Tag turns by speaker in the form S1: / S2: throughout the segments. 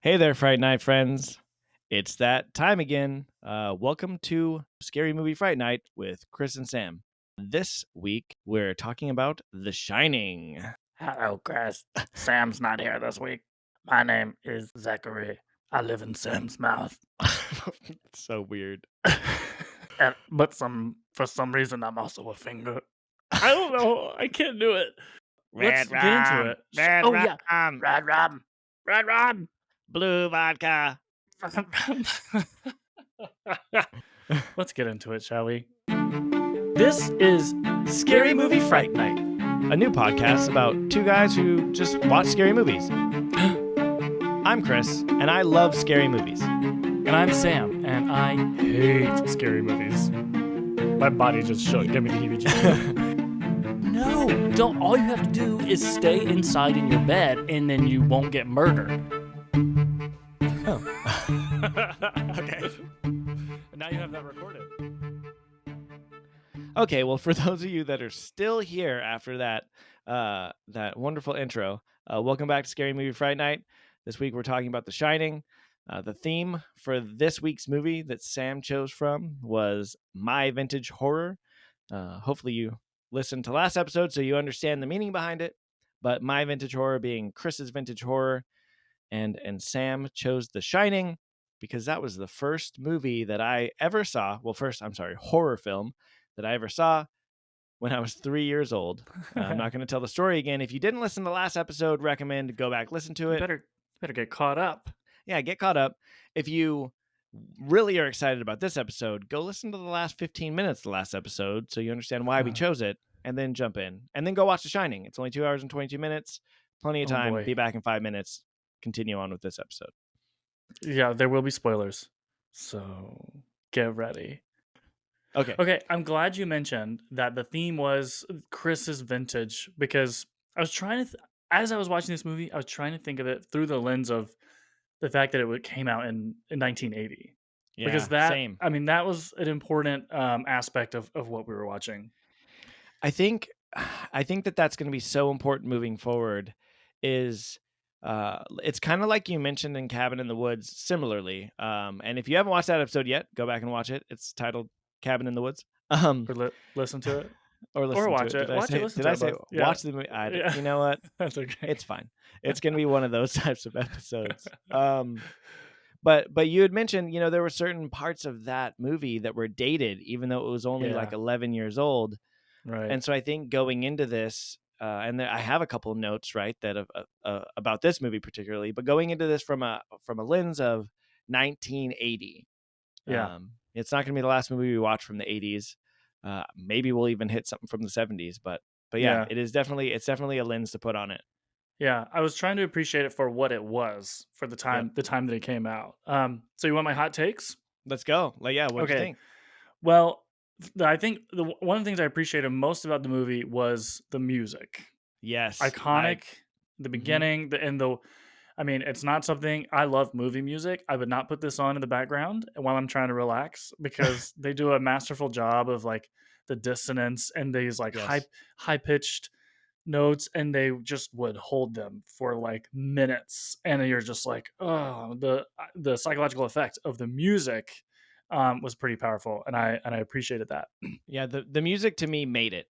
S1: Hey there, Fright Night friends. It's that time again. Welcome to Scary Movie Fright Night with Chris and Sam. This week, we're talking about The Shining.
S2: Hello, Chris. Sam's not here this week. My name is Zachary. I live in Sam's mouth.
S1: So weird.
S2: But for some reason, I'm also a finger. I don't know. I can't do it. Let's get into it.
S1: Red
S2: Yeah.
S1: rum,
S2: Red rum. Red rum.
S1: blue vodka.
S2: Let's get into it, shall we? This is Scary Movie Fright Night,
S1: A new podcast about two guys who just watch scary movies. I'm Chris, and I love scary movies.
S2: and I'm Sam, and I hate scary movies. My body just shook. Give me the heebie-jeebies. No, don't. All you have to do is stay inside in your bed, and then you won't get murdered.
S1: Okay.
S2: And now you have that recorded.
S1: Okay, well, for those of you that are still here after that that wonderful intro, welcome back to Scary Movie Fright Night. This week we're talking about The Shining. The theme for this week's movie that Sam chose from was My Vintage Horror. Hopefully you listened to last episode so you understand the meaning behind it. But My Vintage Horror being Chris's Vintage Horror, and Sam chose The Shining because that was the first movie that I ever saw. Well, horror film that I ever saw when I was 3 years old. I'm not going to tell the story again. If you didn't listen to the last episode, recommend go back, listen to it.
S2: Better get caught up.
S1: Yeah, get caught up. If you really are excited about this episode, go listen to the last 15 minutes of the last episode so you understand why we chose it, and then jump in. And then go watch The Shining. It's only 2 hours and 22 minutes. Plenty of time.
S2: Boy.
S1: Be back in 5 minutes. Continue on with this episode.
S2: Yeah, there will be spoilers. So get ready.
S1: Okay.
S2: I'm glad you mentioned that the theme was Chris's vintage, because I was trying to, as I was watching this movie, I was trying to think of it through the lens of the fact that it came out in 1980.
S1: Yeah,
S2: Because that,
S1: same.
S2: I mean, that was an important aspect of what we were watching.
S1: I think that that's going to be so important moving forward. Is it's kind of like you mentioned in Cabin in the Woods similarly. And if you haven't watched that episode yet, go back and watch it. It's titled Cabin in the Woods.
S2: Or listen to it.
S1: Or listen
S2: watch
S1: to it.
S2: it.
S1: Did I say
S2: Yeah.
S1: watch the movie? You know what?
S2: That's okay.
S1: It's fine. It's going to be one of those types of episodes. But you had mentioned, there were certain parts of that movie that were dated, even though it was only like 11 years old.
S2: Right.
S1: And so I think going into this, I have a couple of notes, right, that about this movie particularly, but going into this from a lens of 1980.
S2: Yeah.
S1: It's not going to be the last movie we watch from the 80s. Maybe we'll even hit something from the 70s, but yeah, it's definitely a lens to put on it.
S2: Yeah, I was trying to appreciate it for what it was for the time that it came out. So you want my hot takes?
S1: Let's go. What do you think?
S2: Well, I think one of the things I appreciated most about the movie was the music.
S1: Yes.
S2: Iconic, the beginning, I mean, it's not something, I love movie music. I would not put this on in the background while I'm trying to relax, because they do a masterful job of like the dissonance and these like high pitched notes, and they just would hold them for like minutes, and you're just like, oh, the psychological effect of the music was pretty powerful, and I appreciated that.
S1: Yeah, the music to me made it.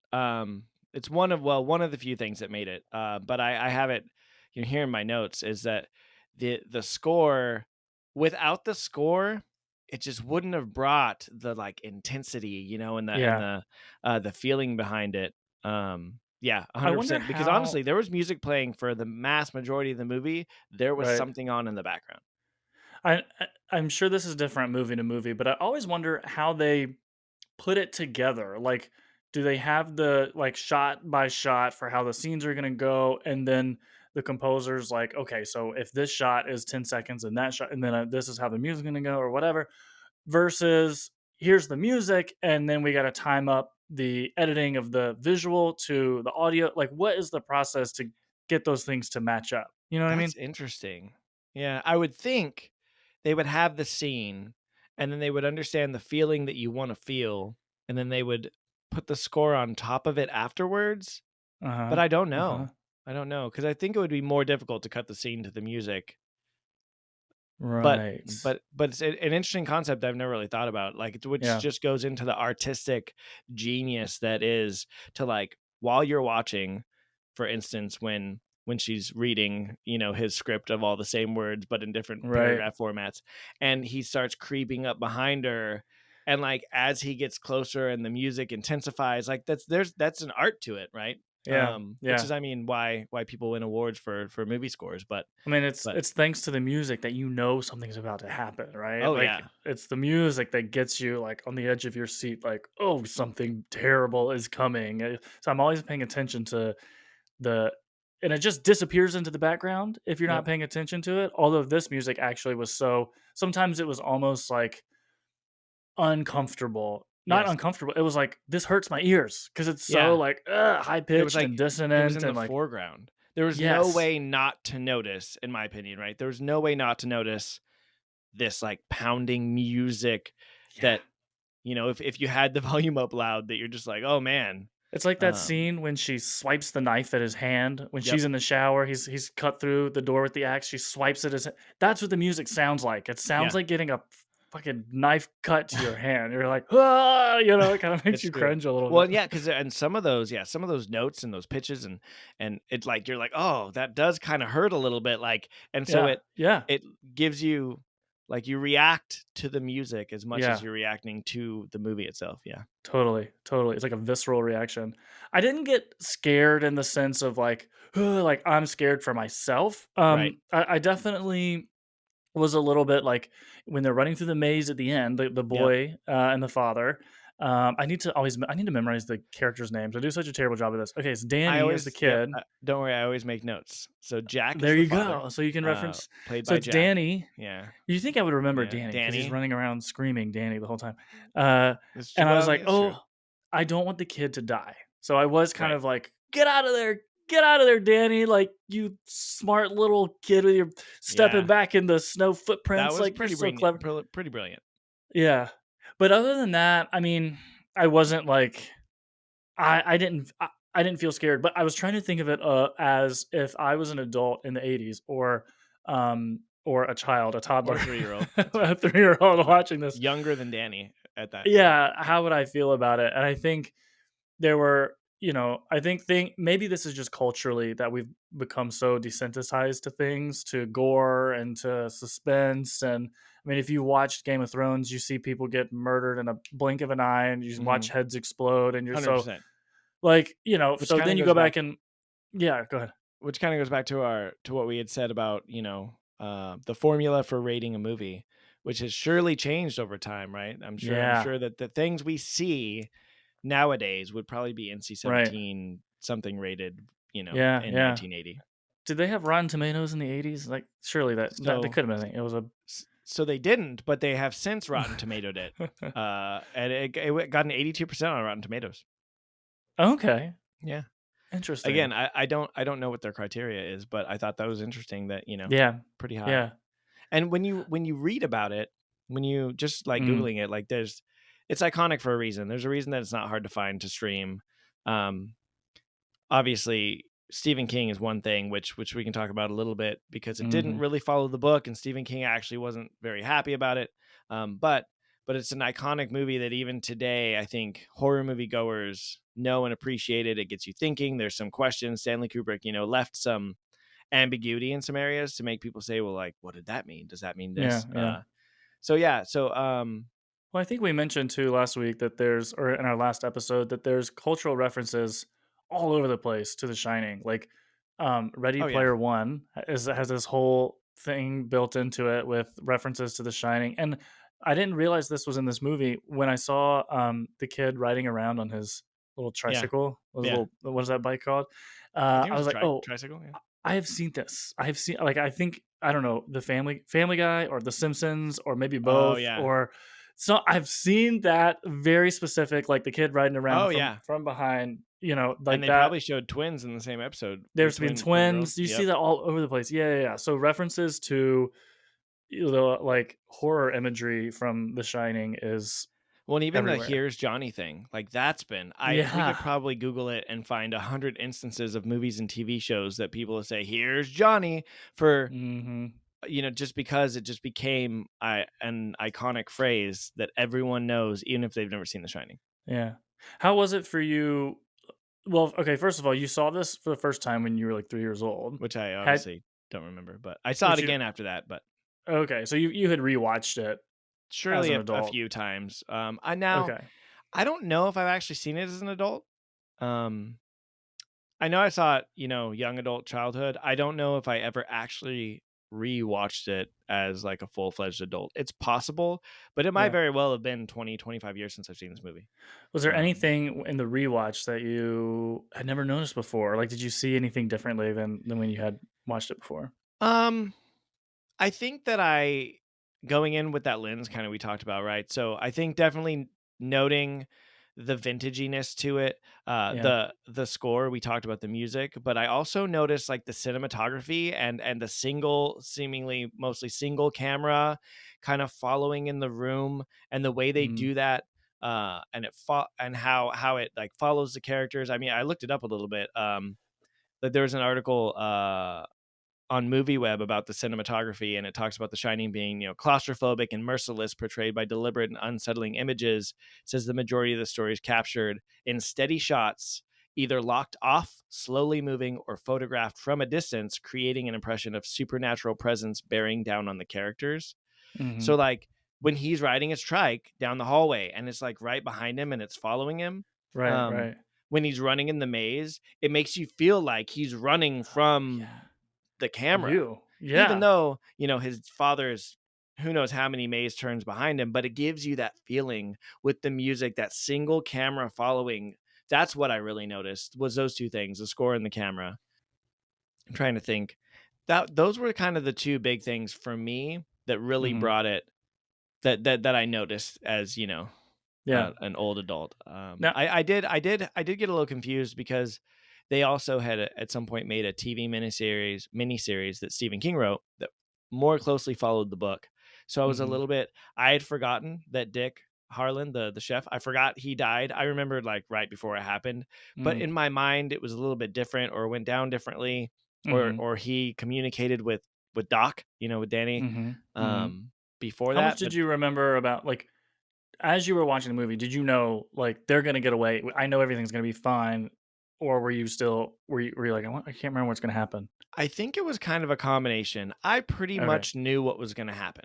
S1: It's one of the few things that made it. But I have it, here in my notes, is that the score, without the score, it just wouldn't have brought the like intensity, and the feeling behind it. Yeah, 100%. Because honestly, there was music playing for the mass majority of the movie. There was something on in the background.
S2: I'm sure this is different movie to movie, but I always wonder how they put it together. Like, do they have the like shot by shot for how the scenes are going to go, and then the composer's like, okay, so if this shot is 10 seconds and that shot, and then this is how the music's going to go, or whatever, versus here's the music, and then we got to time up the editing of the visual to the audio. Like, what is the process to get those things to match up? You know what I mean?
S1: That's interesting. Yeah, I would think they would have the scene, and then they would understand the feeling that you want to feel, and then they would put the score on top of it afterwards. But I don't know. I don't know, because I think it would be more difficult to cut the scene to the music. But
S2: Right.
S1: it's an interesting concept I've never really thought about, like, which
S2: Yeah.
S1: just goes into the artistic genius that is to, like, while you're watching, for instance, when she's reading, his script of all the same words, but in different
S2: Right.
S1: paragraph formats, and he starts creeping up behind her, and, like, as he gets closer and the music intensifies, like, that's an art to it, right?
S2: Yeah.
S1: Which
S2: Yeah.
S1: is, I mean, why people win awards for movie scores,
S2: I mean, it's
S1: but
S2: it's thanks to the music that you know something's about to happen, right?
S1: oh,
S2: Like
S1: yeah.
S2: it's the music that gets you like on the edge of your seat, like, oh, something terrible is coming. So I'm always paying attention to the and it just disappears into the background if you're not
S1: Yep.
S2: paying attention to it. Although this music actually was so sometimes it was almost like uncomfortable. Not
S1: Yes.
S2: uncomfortable. It was like this hurts my ears because it's so
S1: Yeah.
S2: like high
S1: It was
S2: pitched
S1: like
S2: and
S1: it was
S2: dissonant
S1: in the
S2: and like
S1: foreground. There was no
S2: yes.
S1: way not to notice, in my opinion, right? There was no way not to notice this, like, pounding music
S2: Yeah.
S1: that, if you had the volume up loud, that you're just like, "Oh, man."
S2: It's like that
S1: Um,
S2: scene when she swipes the knife at his hand when
S1: yep.
S2: she's in the shower. He's cut through the door with the axe. She swipes at his. That's what the music sounds like. It sounds
S1: Yeah.
S2: like getting a fucking knife cut to your hand. You're like, ah, it kind of makes
S1: It's
S2: you
S1: true.
S2: cringe a little
S1: Well,
S2: bit.
S1: yeah, because and some of those notes and those pitches and it's like you're like, "Oh, that does kinda hurt a little bit," like, and so
S2: Yeah, yeah,
S1: it gives you, like, you react to the music as much as
S2: yeah.
S1: you're reacting to the movie itself, yeah.
S2: Totally, totally. It's like a visceral reaction. I didn't get scared in the sense of like, like I'm scared for myself.
S1: Right.
S2: I definitely was a little bit like when they're running through the maze at the end, the
S1: Yep.
S2: boy and the father. I need to memorize the characters' names. I do such a terrible job of this. Okay, it's
S1: I
S2: Danny as the
S1: always Yep,
S2: kid.
S1: don't worry, I always make notes. So Jack is
S2: There
S1: the
S2: you
S1: father,
S2: go. So you can reference.
S1: played
S2: So
S1: by
S2: it's
S1: Jack.
S2: Danny.
S1: Yeah,
S2: You think I would remember
S1: yeah,
S2: Danny because he's
S1: Danny.
S2: running around screaming Danny the whole time. Uh,
S1: It's true.
S2: and I was
S1: Well,
S2: like,
S1: it's true.
S2: oh, I don't want the kid to die. So I was kind
S1: Right.
S2: of like, get out of there, Danny! Like you smart little kid with your stepping
S1: Yeah,
S2: back in the snow
S1: that
S2: footprints.
S1: was
S2: Like you're
S1: pretty
S2: so
S1: brilliant.
S2: clever.
S1: Pretty brilliant.
S2: Yeah. But other than that, I mean, I wasn't like I didn't feel scared, but I was trying to think of it as if I was an adult in the 80s or a child, a
S1: Or
S2: toddler,
S1: a 3-year-old. That's
S2: a
S1: fine.
S2: 3-year-old
S1: Yeah,
S2: watching this.
S1: younger than Danny at that. Yeah.
S2: Yeah, how would I feel about it? And I think there were, I think maybe this is just culturally that we've become so desensitized to things, to gore and to suspense. And I mean, if you watched Game of Thrones, you see people get murdered in a blink of an eye, and you watch
S1: Mhm.
S2: heads explode, and you're so
S1: 100%.
S2: like,
S1: Which
S2: so
S1: kinda
S2: then you
S1: goes
S2: go
S1: back
S2: back and yeah, go ahead.
S1: which kinda goes back to our to what we had said about, the formula for rating a movie, which has surely changed over time, right? I'm
S2: Yeah,
S1: sure that the things we see nowadays would probably be
S2: right.
S1: NC-17 something rated,
S2: Yeah,
S1: in
S2: yeah.
S1: 1980.
S2: Did they have Rotten Tomatoes in the 80s? Like, surely that
S1: So
S2: could have been a thing. It was a
S1: so they didn't, but they have since Rotten Tomatoed it. And it got an 82% on Rotten Tomatoes.
S2: okay,
S1: Yeah.
S2: interesting.
S1: Again, I don't know what their criteria is, but I thought that was interesting that,
S2: Yeah,
S1: pretty high.
S2: yeah.
S1: And when you read about it, when you just like
S2: Mhm,
S1: Googling it, like it's iconic for a reason. There's a reason that it's not hard to find to stream. Um, Obviously Stephen King is one thing which we can talk about a little bit because it didn't
S2: mhm.
S1: really follow the book and Stephen King actually wasn't very happy about it. But it's an iconic movie that even today I think horror movie goers know and appreciate it. It gets you thinking. There's some questions. Stanley Kubrick, left some ambiguity in some areas to make people say, well, like, what did that mean? Does that mean
S2: Yeah,
S1: this?
S2: yeah.
S1: So yeah, so
S2: Well, I think we mentioned too last week that there's, or in our last episode, that there's cultural references all over the place to The Shining. Like, Ready
S1: oh yeah.
S2: Player One has this whole thing built into it with references to The Shining, and I didn't realize this was in this movie when I saw the kid riding around on his little
S1: Yeah.
S2: tricycle, his
S1: Yeah.
S2: little what is that bike called?
S1: I think it
S2: I
S1: was
S2: was
S1: a
S2: like, oh,
S1: tricycle. Yeah.
S2: I have seen this. I have seen like I think I don't know the Family Guy or The Simpsons or maybe
S1: Oh
S2: both
S1: yeah.
S2: or so I've seen that very specific like the kid riding around
S1: Oh
S2: from
S1: yeah.
S2: behind
S1: And
S2: like
S1: they
S2: that.
S1: probably showed twins in the same episode. The
S2: There's been
S1: twin girls.
S2: twins. You see
S1: Yep.
S2: that all over the place. Yeah, yeah, yeah. So references to like horror imagery from The Shining is
S1: Well, and even the
S2: everywhere.
S1: "Here's Johnny" thing, like, that's been I we
S2: Yeah.
S1: could probably Google it and find 100 instances of movies and TV shows that people will say, "Here's Johnny," for
S2: Mhm.
S1: just because it just became an iconic phrase that everyone knows, even if they've never seen The Shining.
S2: Yeah. How was it for you? Well, okay, first of all, you saw this for the first time when you were, like, 3 years old.
S1: Which I
S2: Had
S1: obviously don't remember, but I saw it
S2: which you
S1: again after that, but
S2: Okay, so you had rewatched it as
S1: surely
S2: an
S1: a
S2: adult.
S1: few times. I
S2: Okay.
S1: don't know if I've actually seen it as an adult. Um, I know I saw it, young adult childhood. I don't know if I ever actually rewatched it as like a full-fledged adult. It's possible, but it might
S2: Yeah.
S1: very well have been 20, 25 years since I've seen this movie.
S2: Was there
S1: Um,
S2: anything in the rewatch that you had never noticed before? Like, did you see anything differently than when you had watched it before?
S1: um, I think that going in with that lens kind of we talked about, right? So I think definitely noting the vintaginess to it,
S2: Yeah.
S1: the score, we talked about the music, but I also noticed like the cinematography and the single, seemingly mostly single camera kind of following in the room and the way they
S2: Mhm.
S1: do that. And how it like follows the characters. I mean, I looked it up a little bit. That there was an article on MovieWeb about the cinematography, and it talks about The Shining being, claustrophobic and merciless, portrayed by deliberate and unsettling images. It says the majority of the story is captured in steady shots, either locked off, slowly moving, or photographed from a distance, creating an impression of supernatural presence bearing down on the characters. So,
S2: Mhm.
S1: like, when he's riding his trike down the hallway and it's like right behind him and it's following him,
S2: Right,
S1: um,
S2: right.
S1: when he's running in the maze, it makes you feel like he's running
S2: Oh,
S1: from
S2: yeah.
S1: the camera,
S2: You.
S1: even
S2: Yeah.
S1: though, his father's who knows how many maze turns behind him, but it gives you that feeling with the music, that single camera following. That's what I really noticed was those two things, the score and the camera. I'm trying to think. Those were kind of the two big things for me that really
S2: Mhm.
S1: brought it, that I noticed as,
S2: Yeah.
S1: an old adult.
S2: Now
S1: I did get a little confused because they also had at some point made a TV miniseries that Stephen King wrote that more closely followed the book. So I was a
S2: Mhm.
S1: little bit. I had forgotten that Dick Harlan, the chef, I forgot he died. I remembered like right before it happened, but
S2: Mhm.
S1: in my mind it was a little bit different, or went down differently, or
S2: Mhm.
S1: or he communicated with Doc, with Danny,
S2: Mhm. Mhm.
S1: um, before
S2: How much
S1: that.
S2: did
S1: But
S2: you remember about, like, as you were watching the movie, did you know, like, they're gonna get away? I know everything's gonna be fine, or were you like, I can't remember what's gonna happen."
S1: I think it was kind of a combination. I pretty
S2: Okay.
S1: much knew what was going to happen.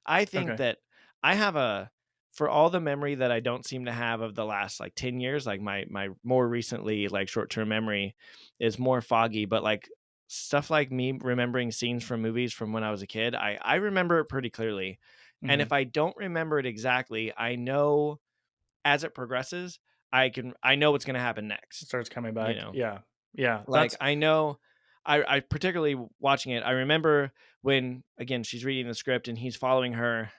S1: I think
S2: Okay.
S1: that I have for all the memory that I don't seem to have of the last like 10 years, like my more recently like short-term memory is more foggy, but like stuff like me remembering scenes from movies from when I was a kid, I remember it pretty clearly. And if
S2: Mhm.
S1: I don't remember it exactly, I know as it progresses, I know what's going to happen
S2: It
S1: next,
S2: starts coming
S1: you
S2: back.
S1: know.
S2: Yeah. Yeah.
S1: Like,
S2: That's
S1: I know I particularly watching it, I remember when, again, she's reading the script and he's following her.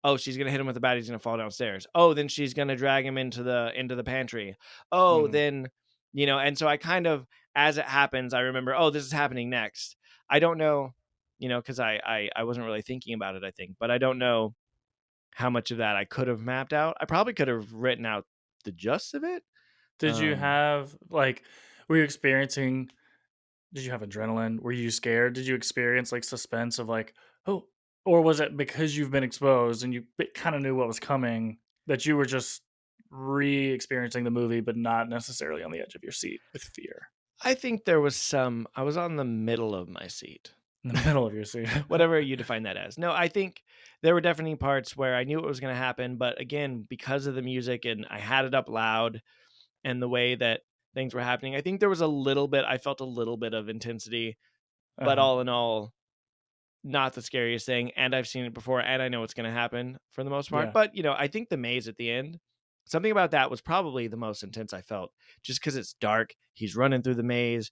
S1: Oh, she's gonna hit him with the bat, he's gonna fall downstairs. Oh, then she's gonna drag him into the pantry. Oh,
S2: Mhm.
S1: then, and so I kind of, as it happens, I remember, oh, this is happening next. I don't know, because I wasn't really thinking about it, I think, but I don't know how much of that I could have mapped out. I probably could have written out the gist of it.
S2: Did you
S1: Um,
S2: have, like, were you experiencing did you have adrenaline? Were you scared? Did you experience, like, suspense of, like, "Oh," or was it because you've been exposed and you kinda knew what was coming that you were just re-experiencing the movie, but not necessarily on the edge of your seat with fear?
S1: I think there was I was on the middle of my seat.
S2: In the middle of your seat.
S1: Whatever you define that as. No, I think there were definitely parts where I knew what was going to happen, but again, because of the music and I had it up loud and the way that things were happening, I think there was I felt a little bit of intensity, but
S2: Uh-huh.
S1: all in all, not the scariest thing. And I've seen it before and I know what's going to happen for the most part.
S2: Yeah.
S1: But, I think the maze at the end, something about that was probably the most intense I felt just because it's dark. He's running through the maze.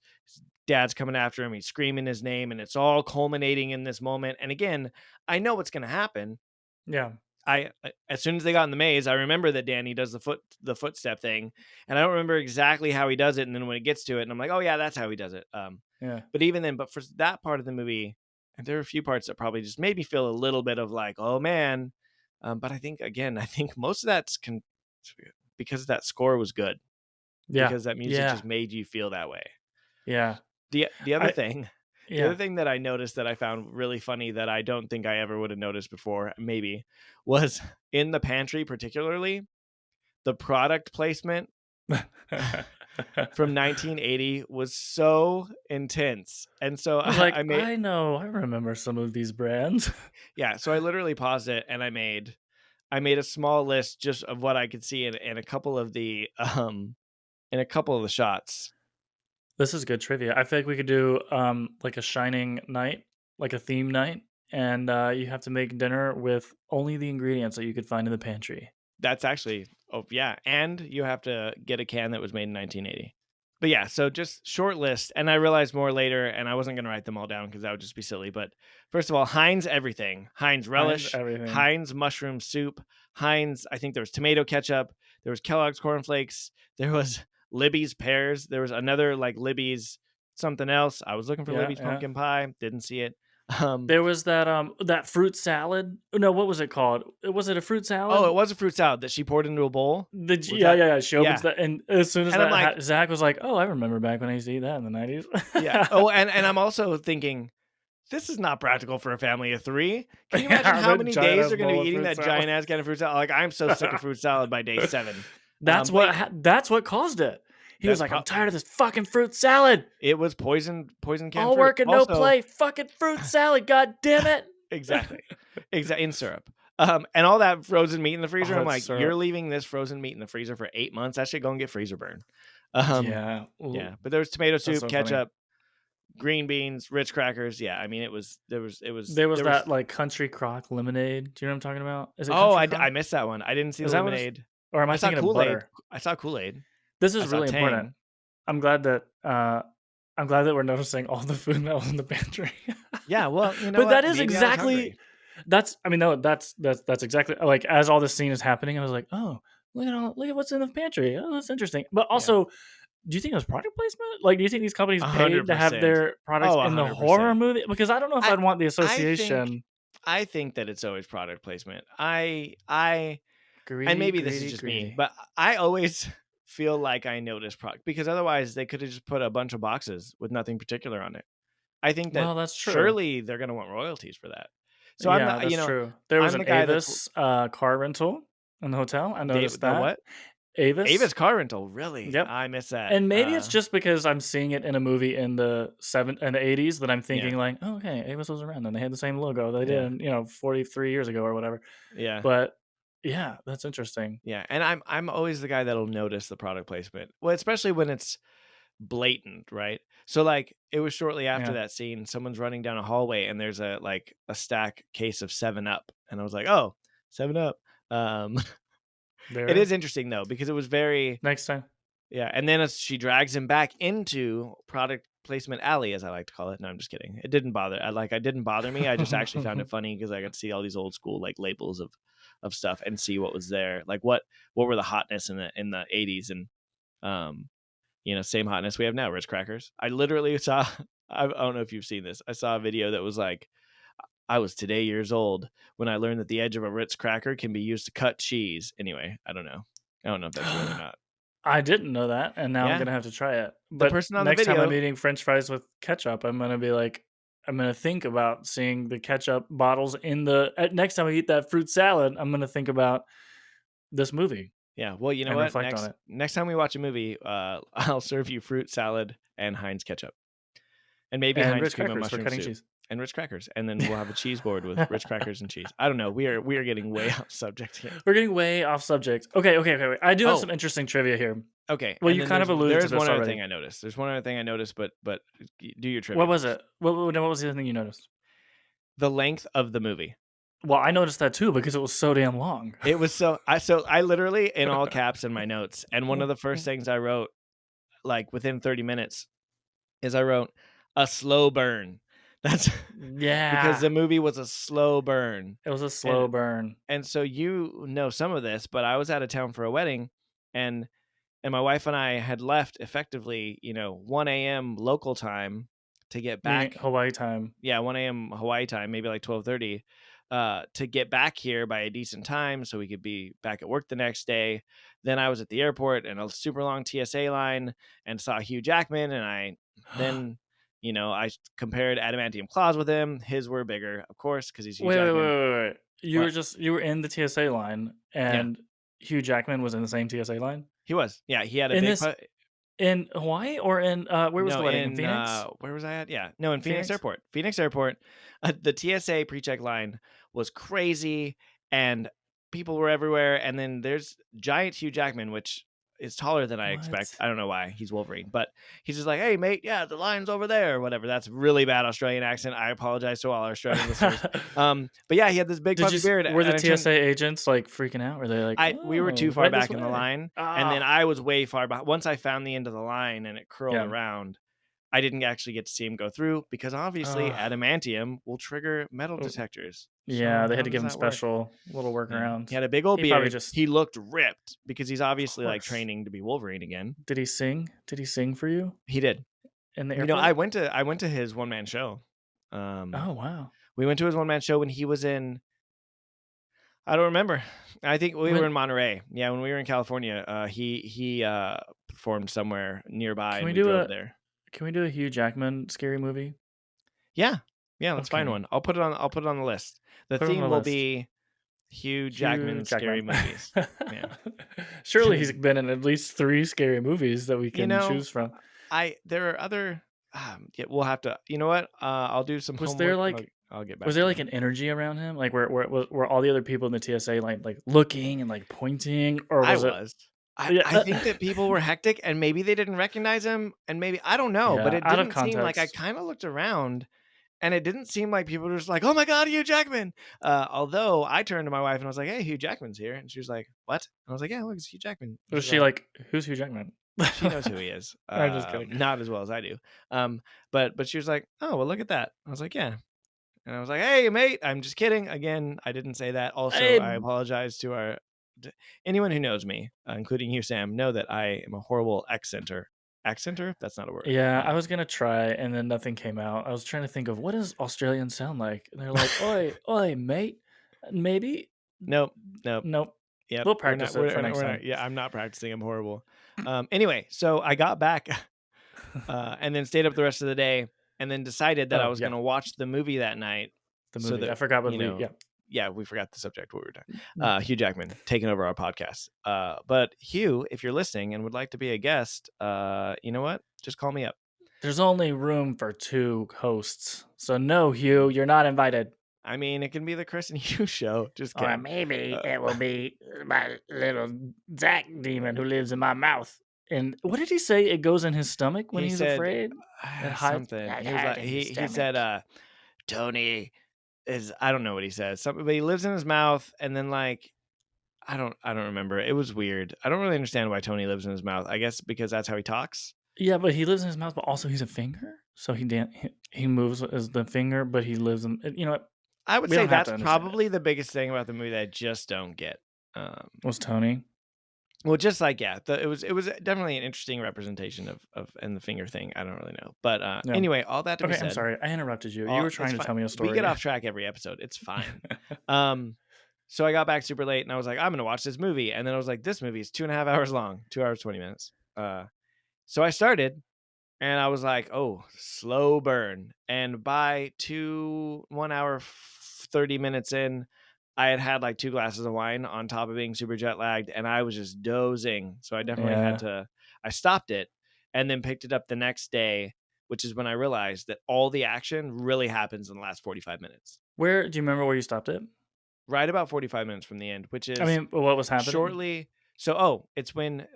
S1: Dad's coming after him. He's screaming his name, and it's all culminating in this moment. And again, I know what's going to happen.
S2: Yeah.
S1: As soon as they got in the maze, I remember that Danny does the footstep thing, and I don't remember exactly how he does it. And then when it gets to it, and I'm like, oh yeah, that's how he does it.
S2: Yeah.
S1: But even then, but for that part of the movie, and there are a few parts that probably just made me feel a little bit of like, oh man. But I think again, I think most of because that score was good,
S2: Yeah.
S1: because that music
S2: Yeah.
S1: just made you feel that way.
S2: Yeah.
S1: The other
S2: I
S1: thing The other
S2: Yeah.
S1: thing that I noticed that I found really funny that I don't think I ever would have noticed before, maybe, was in the pantry, particularly the product placement from 1980 was so intense. And so
S2: I was like,
S1: I made,
S2: I remember some of these brands.
S1: yeah, so I literally paused it and I made a small list just of what I could see in a couple of the in a couple of the shots.
S2: This is good trivia. I feel like we could do like a shining night, like a theme night, and you have to make dinner with only the ingredients that you could find in the pantry.
S1: That's actually, oh yeah, and you have to get a can that was made in 1980. But yeah, so just short list, and I realized more later, and I wasn't going to write them all down because that would just be silly. But first of all, Heinz everything, Heinz
S2: Finds
S1: relish,
S2: everything.
S1: Heinz mushroom soup, Heinz. I think there was tomato ketchup, there was Kellogg's cornflakes, there was Libby's pears, there was another like Libby's something else. I was looking for
S2: Yeah,
S1: Libby's
S2: yeah.
S1: pumpkin pie, didn't see it. Um,
S2: There was that fruit salad. No, what was it called? Was it a fruit
S1: oh,
S2: salad?
S1: it was a fruit salad that she poured into a bowl. Was
S2: Yeah,
S1: that?
S2: yeah, yeah. She opens
S1: Yeah,
S2: that, and as soon as
S1: and I'm
S2: that
S1: like,
S2: Zach was like, "Oh, I remember back when I used to eat that in the 90s."
S1: yeah. Oh, and I'm also thinking this is not practical for a family of three. Can you imagine
S2: Yeah,
S1: how
S2: that
S1: many
S2: giant
S1: days
S2: ass
S1: they're going to
S2: bowl
S1: be
S2: of
S1: eating
S2: fruit
S1: that
S2: salad.
S1: giant ass can of fruit salad? Like I'm so sick of fruit salad by day 7. But
S2: That's what caused it. He was
S1: that's
S2: like, "I'm tired of this fucking fruit salad.
S1: it was poison canned
S2: All
S1: fruit.
S2: work and no
S1: Also,
S2: play. Fucking fruit salad. God damn it."
S1: exactly, in syrup. And all that frozen meat in the
S2: All
S1: freezer. I'm
S2: that
S1: like, you're
S2: syrup.
S1: leaving this frozen meat in the freezer for 8 months. That shit gonna get freezer burn. Um,
S2: Yeah. Ooh,
S1: yeah. But there was tomato
S2: that's
S1: soup,
S2: so funny.
S1: ketchup, green beans, Ritz crackers. Yeah, I mean,
S2: There was
S1: there was.
S2: that like country crock lemonade. Do you know what I'm talking about? Is it
S1: Oh,
S2: country
S1: I
S2: crock?
S1: missed that one. I didn't see
S2: Is
S1: the
S2: that what it's,
S1: lemonade.
S2: or am I
S1: I saw
S2: thinking of
S1: Kool-Aid.
S2: butter?
S1: I saw Kool-Aid.
S2: This
S1: I
S2: is
S1: saw
S2: really important.
S1: Tang.
S2: I'm glad that uh I'm glad that we're noticing all the food that was in the pantry.
S1: Yeah, well, you know
S2: But that
S1: what?
S2: is
S1: Maybe I was
S2: exactly
S1: hungry.
S2: that's I mean, no, that's exactly like as all this scene is happening, I was like, "Oh, look at what's in the pantry. Oh, that's interesting." But
S1: Yeah.
S2: also, do you think it was product placement? Like, do you think these companies paid to have
S1: 100%.
S2: their products
S1: Oh,
S2: in the horror
S1: 100%.
S2: movie? Because I don't know if
S1: I
S2: I'd want the
S1: I think
S2: association.
S1: I think that it's always product placement. I and
S2: Greedy,
S1: maybe this is
S2: greedy,
S1: just me,
S2: greedy.
S1: but I always feel like I notice product because otherwise they could have just put a bunch of boxes with nothing particular on it. I think that
S2: Well, that's true.
S1: surely they're going to want royalties for that. So I'm
S2: Yeah,
S1: not,
S2: that's true. There was
S1: I'm
S2: an
S1: the guy that's
S2: Avis car rental in the hotel. I noticed
S1: the
S2: that.
S1: what?
S2: Avis.
S1: Avis car rental. Really?
S2: Yep.
S1: I miss that.
S2: And maybe it's just because I'm seeing it in a movie in the 80s that I'm
S1: Yeah.
S2: thinking like, "Oh, okay, Avis was around and they had the same logo they
S1: Yeah.
S2: did, 43 years ago or whatever."
S1: Yeah.
S2: But yeah, that's interesting.
S1: Yeah, and I'm always the guy that'll notice the product placement. Well, especially when it's blatant, right? So like it was shortly after
S2: Yeah.
S1: that scene, someone's running down a hallway and there's a stack case of 7 Up. And I was like, "Oh, 7 Up." Um it
S2: There.
S1: is interesting though because it was very,
S2: Next time.
S1: yeah, and then as she drags him back into product placement alley, as I like to call it. No, I'm just kidding. It didn't bother. It didn't bother me. I just actually found it funny because I got to see all these old school like labels of stuff and see what was there. Like what were the hotness in the 80s and um same hotness we have now, Ritz crackers. I literally saw I don't know if you've seen this. I saw a video that was like I was today years old when I learned that the edge of a Ritz cracker can be used to cut cheese. Anyway, I don't know. I don't know if that's real or not.
S2: I didn't know that, and now I'm
S1: Yeah.
S2: gonna have to try it.
S1: The
S2: But
S1: person on the
S2: next time I'm
S1: video,
S2: eating French fries with ketchup, I'm gonna think about seeing the ketchup bottles in the. Next time I eat that fruit salad, I'm gonna think about this movie
S1: yeah. Well, you know
S2: and
S1: what?
S2: reflect on it.
S1: Next time we watch a movie, I'll serve you fruit salad and Heinz ketchup, and maybe
S2: And
S1: Heinz
S2: Ritz
S1: cream of
S2: crackers for
S1: mushroom
S2: cutting
S1: soup,
S2: cheese.
S1: and Ritz crackers, and then we'll have a cheese board with Ritz crackers and cheese. I don't know. We are getting way off subject here.
S2: We're getting way off subject. Okay, okay, okay. Wait. I do have
S1: Oh,
S2: some interesting trivia here.
S1: okay.
S2: Well,
S1: And
S2: you
S1: then
S2: kind of alluded to
S1: there's
S2: this
S1: one other
S2: already.
S1: thing I noticed. There's one other thing I noticed, but do your trivia
S2: What was
S1: first.
S2: it? What was the other thing you noticed?
S1: The length of the movie.
S2: Well, I noticed that too because it was so damn long.
S1: It was I literally in all caps in my notes, and one of the first things I wrote, like within 30 minutes, is I wrote a slow burn. That's because
S2: Yeah,
S1: the movie was a slow burn.
S2: it was a
S1: And
S2: slow burn.
S1: so you know some of this, but I was out of town for a wedding and my wife and I had left effectively, 1 a.m. local time to get
S2: Meaning
S1: back.
S2: Hawaii time.
S1: Yeah, 1 a.m. Hawaii time, maybe like 12:30, to get back here by a decent time so we could be back at work the next day. Then I was at the airport in a super long TSA line and saw Hugh Jackman, and I then, I compared adamantium claws with him. His were bigger, of course, because he's Hugh
S2: Wait, wait, wait,
S1: Jackman.
S2: wait, wait.
S1: What?
S2: You were in the TSA line,
S1: Yeah,
S2: and Hugh Jackman was in the same TSA line
S1: he was. Yeah, he had a
S2: in
S1: big.
S2: this in Hawaii or in where was
S1: No,
S2: the wedding in
S1: in
S2: Phoenix?
S1: where was I at? Yeah, no, in Phoenix
S2: Phoenix.
S1: Airport. Phoenix Airport, the TSA pre-check line was crazy, and people were everywhere. And then there's giant Hugh Jackman, which is taller than I expect.
S2: What?
S1: I don't know why he's Wolverine, but he's just like, "Hey, mate, yeah, the line's over there," or whatever. That's really bad Australian accent. I apologize to all our Australian listeners. But yeah, he had this big
S2: Did you
S1: puffy beard,
S2: were
S1: and
S2: the
S1: I turned.
S2: TSA agents like freaking out? Were they like,
S1: We were too
S2: "Oh,
S1: far
S2: right this
S1: back in the
S2: way"?
S1: line, and then
S2: Ah,
S1: I was way far behind. Once I found the end of the line and it curled
S2: yeah.
S1: around, I didn't actually get to see him go through because obviously
S2: Ah,
S1: adamantium will trigger metal
S2: oh,
S1: detectors. So
S2: yeah, they
S1: how
S2: had to
S1: does
S2: give him
S1: that work?
S2: special little
S1: Yeah, he
S2: workarounds.
S1: had a big old
S2: He probably
S1: beard.
S2: just
S1: He looked ripped because he's
S2: of
S1: obviously like
S2: course.
S1: training to be Wolverine again.
S2: Did he sing? Did he sing for you
S1: He did.
S2: in the
S1: I
S2: airport?
S1: went to his one man show. Um,
S2: Oh, wow.
S1: we went to his one man show when he was in. I don't remember. I think we were
S2: When
S1: in Monterey. Yeah, when we were in California, he performed somewhere nearby,
S2: can
S1: and
S2: we
S1: we
S2: do
S1: drove
S2: a
S1: there.
S2: Hugh Jackman scary movie?
S1: Yeah, yeah, let's find
S2: Okay.
S1: one. I'll put it on. I'll put it on the list. The
S2: Put it on the
S1: theme will
S2: list.
S1: be Hugh
S2: Hugh
S1: Jackman's scary
S2: Jackman.
S1: movies. Yeah.
S2: Surely he's been in at least 3 scary movies that we
S1: You
S2: can
S1: know,
S2: choose from.
S1: there are other. Yeah, we'll have to. You know what? I'll do some
S2: Was there
S1: homework. And
S2: like
S1: I'll get
S2: was
S1: back
S2: there
S1: to
S2: like
S1: you.
S2: an energy around him? Like were all the other people in the TSA like looking and like pointing, or
S1: I
S2: was it
S1: was.
S2: yeah,
S1: I think that people were hectic, and maybe they didn't recognize him, and maybe I don't know, but
S2: yeah,
S1: it
S2: out of
S1: didn't seem like I
S2: context.
S1: kind of looked around. And it didn't seem like people were just like, "Oh my God, Hugh Jackman!" Although I turned to my wife and I was like, "Hey, Hugh Jackman's here," and she was like, "What?" And I was like, "Yeah, look, it's Hugh Jackman." And
S2: Was
S1: she's
S2: she
S1: like,
S2: like, "Who's Hugh Jackman?"
S1: "She knows who he is,
S2: I'm just kidding.
S1: not as well as I do." But she was like, "Oh, well, look at that." I was like, "Yeah," and I was like, "Hey, mate, I'm just kidding." Again, I didn't say that. Also, I
S2: Hey,
S1: apologize to anyone who knows me, including you, Sam. Know that I am a horrible accenter. Accenter? That's not a word.
S2: yeah, I was gonna try, and then nothing came out. I was trying to think of what does Australian sound like. And they're like, "Oi, oi, mate." Maybe.
S1: Nope, nope.
S2: Nope.
S1: Yep,
S2: We'll practice it for next
S1: we're
S2: time.
S1: not. Yeah, I'm not practicing. I'm horrible. Anyway, so I got back, and then stayed up the rest of the day, and then decided that I
S2: Oh
S1: was
S2: yeah,
S1: gonna watch the movie that night,
S2: the
S1: so
S2: movie.
S1: that
S2: I forgot what
S1: you
S2: we.
S1: know,
S2: Yeah.
S1: yeah, we forgot the subject what we were talking.
S2: Mm.
S1: Hugh Jackman taking over our podcast. But Hugh, if you're listening and would like to be a guest, you know what? Just call me up.
S2: There's only room for 2 hosts, so no, Hugh, you're not invited.
S1: I mean, it can be the Chris and Hugh show. Just
S2: Or
S1: kidding.
S2: maybe it will be my little Zach demon who lives in my mouth. And what did he say? It goes in his stomach when
S1: He
S2: he's
S1: said
S2: afraid. It hides.
S1: something.
S2: It
S1: He was like,
S2: hides in his
S1: he said,
S2: stomach.
S1: Tony is, I don't know what he says. Something, but he lives in his mouth, and then like I don't remember. It was weird. I don't really understand why Tony lives in his mouth. I guess because that's how he talks.
S2: Yeah, but he lives in his mouth, but also he's a finger. So he moves as the finger, but he lives in. You know what?
S1: I would
S2: We
S1: say
S2: don't have
S1: that's
S2: to understand it.
S1: probably the biggest thing about the movie that I just don't get. Um,
S2: Was Tony?
S1: well, just like yeah, it was definitely an interesting representation of and the finger thing. I don't really know, but
S2: Yeah.
S1: anyway, all that to be
S2: Okay, I'm
S1: said,
S2: sorry. I interrupted you. You
S1: all
S2: were
S1: it's
S2: trying to
S1: fine.
S2: tell me a
S1: We get
S2: story.
S1: off track every episode. It's fine. So I got back super late, and I was like, I'm gonna watch this movie, and then I was like, this movie is 2.5 hours long, 2 hours 20 minutes. So I started, and I was like, oh, slow burn, and by 1 hour 30 minutes in, I had like 2 glasses of wine on top of being super jet lagged, and I was just dozing. So I definitely had
S2: Yeah.
S1: to. I stopped it, and then picked it up the next day, which is when I realized that all the action really happens in the last 45 minutes.
S2: Where do you remember where you stopped it?
S1: Right about 45 minutes from the end, which
S2: I
S1: is
S2: mean, what was happening?
S1: shortly. So, it's when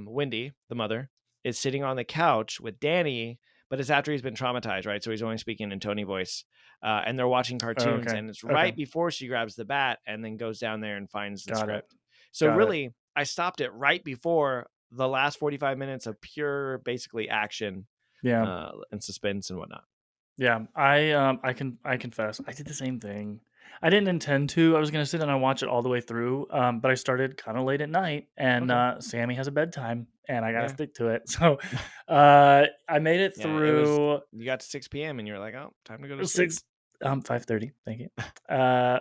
S1: Wendy, the mother, is sitting on the couch with Danny, but it's after he's been traumatized, right? So he's only speaking in Tony voice, and they're watching
S2: Oh,
S1: cartoons,
S2: okay.
S1: and it's
S2: Okay.
S1: right before she grabs the bat and then goes down there and finds the
S2: Got it.
S1: script. So
S2: Got it.
S1: really, I stopped it right before the last 45 minutes of pure, basically action,
S2: Yeah.
S1: and suspense and whatnot.
S2: Yeah. I confess. I did the same thing. I didn't intend to. I was gonna sit down and watch it all the way through. But I started kind of late at night, and
S1: Okay.
S2: Sammy has a bedtime, and I gotta
S1: Yeah.
S2: stick to it. So I made it
S1: Yeah. It was.
S2: through
S1: You got to 6 p.m. and you're like, oh, time to go to sleep.
S2: 6 5:30. Thank you.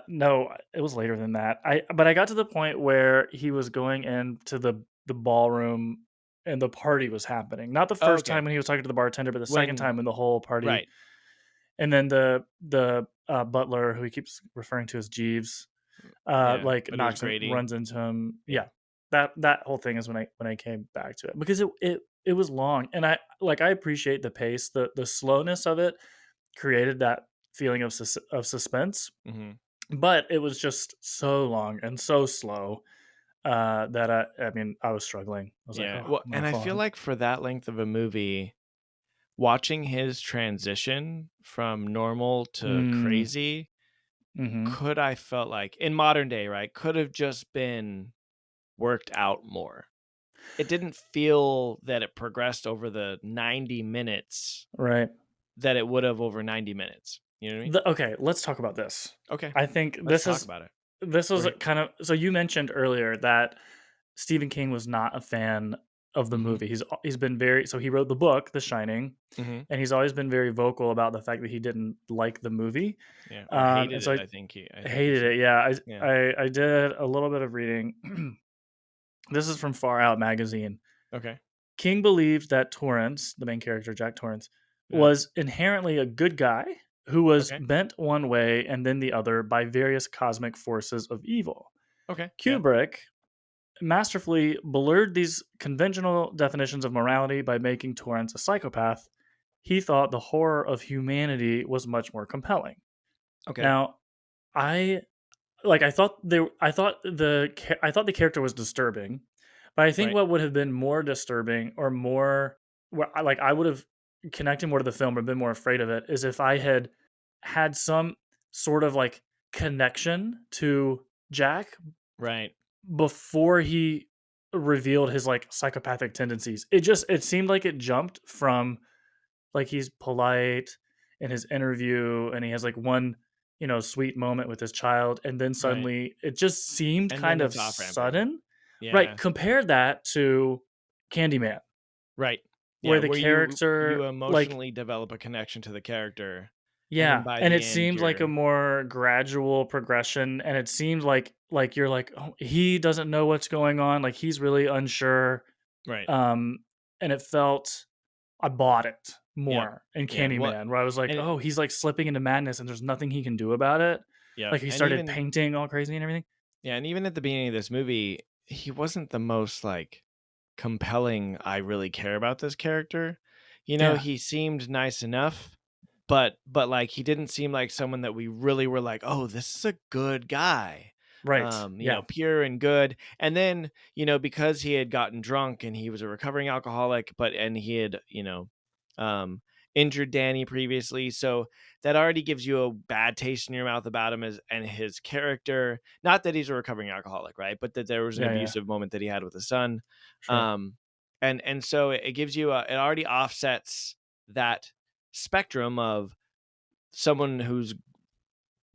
S2: No, it was later than that. But I got to the point where he was going into the ballroom and the party was happening. Not the
S1: Oh,
S2: first
S1: okay.
S2: time when he was talking to the bartender, but the second
S1: When
S2: time when the whole party.
S1: right.
S2: And then the butler, who he keeps referring to as Jeeves,
S1: Yeah,
S2: like
S1: but it was
S2: knocks him,
S1: Grady.
S2: runs into him.
S1: Yeah.
S2: Yeah, that whole thing is when I came back to it, because it was long, and I appreciate the pace, the slowness of it created that feeling of suspense,
S1: Mhm.
S2: but it was just so long and so slow, that I mean, I was struggling. I was like,
S1: Yeah.
S2: oh,
S1: Well,
S2: I'm gonna
S1: and I
S2: fall
S1: feel
S2: asleep.
S1: like for that length of a movie, watching his transition from normal to
S2: Mm,
S1: crazy
S2: hmm.
S1: I felt like in modern day, right, could have just been worked out more. It didn't feel that it progressed over the 90 minutes
S2: Right.
S1: that it would have over 90 minutes. You know what I mean?
S2: Okay, let's talk about this.
S1: Okay,
S2: I think
S1: let's talk about it.
S2: this was
S1: We're
S2: kind of, so you mentioned earlier that Stephen King was not a fan of the
S1: mhm,
S2: movie. He's been very, so he wrote the book The Shining,
S1: mhm,
S2: and he's always been very vocal about the fact that he didn't like the movie.
S1: yeah, or
S2: And
S1: hated
S2: so
S1: it, I
S2: I
S1: think he
S2: hated
S1: said.
S2: it. Yeah,
S1: Yeah,
S2: I did a little bit of reading. This is from Far Out magazine.
S1: okay,
S2: King believed that Torrance, the main character, Jack Torrance,
S1: yeah,
S2: was inherently a good guy who was
S1: okay,
S2: bent one way and then the other by various cosmic forces of evil.
S1: okay, yeah,
S2: Kubrick masterfully blurred these conventional definitions of morality by making Torrance a psychopath. He thought the horror of humanity was much more compelling.
S1: okay,
S2: Now, I I thought the character was disturbing, but I think
S1: right,
S2: what would have been more disturbing, or more where I would have connected more to the film or been more afraid of it, is if I had had some sort of like connection to Jack
S1: right,
S2: before he revealed his like psychopathic tendencies. It seemed like it jumped from, like, he's polite in his interview and he has like one, sweet moment with his child, and then
S1: right,
S2: suddenly it just seemed
S1: and then
S2: kind of
S1: it's off ramping.
S2: sudden. Right,
S1: Yeah,
S2: compare that to Candyman,
S1: right, yeah,
S2: where the
S1: where you
S2: character, like,
S1: emotionally develop a connection to the character, and then
S2: yeah,
S1: by
S2: and
S1: the
S2: it
S1: end,
S2: seemed like a
S1: you're
S2: more gradual progression, and it seemed like you're like, oh, he doesn't know what's going on, like he's really unsure.
S1: right,
S2: um and it felt, I bought it
S1: yeah,
S2: more in
S1: yeah, what
S2: Candyman, where I was like,
S1: and
S2: oh, he's like slipping into madness and there's nothing he can do about it.
S1: yeah,
S2: Like he
S1: and
S2: started
S1: even
S2: painting all crazy and everything.
S1: yeah, and even at the beginning of this movie, he wasn't the most, like, compelling, "I really care about this character." You know,
S2: Yeah,
S1: he seemed nice enough, but, like, he didn't seem like someone that we really were like, "Oh, this is a good guy."
S2: right. Yeah,
S1: Pure and good, and then, because he had gotten drunk and he was a recovering alcoholic, and he had, um, injured Danny previously, so that already gives you a bad taste in your mouth about him as and his character. Not that he's a recovering alcoholic, right? But that there was an
S2: yeah, yeah,
S1: abusive moment that he had with his son.
S2: sure.
S1: Um, and so it gives you it already offsets that spectrum of someone who's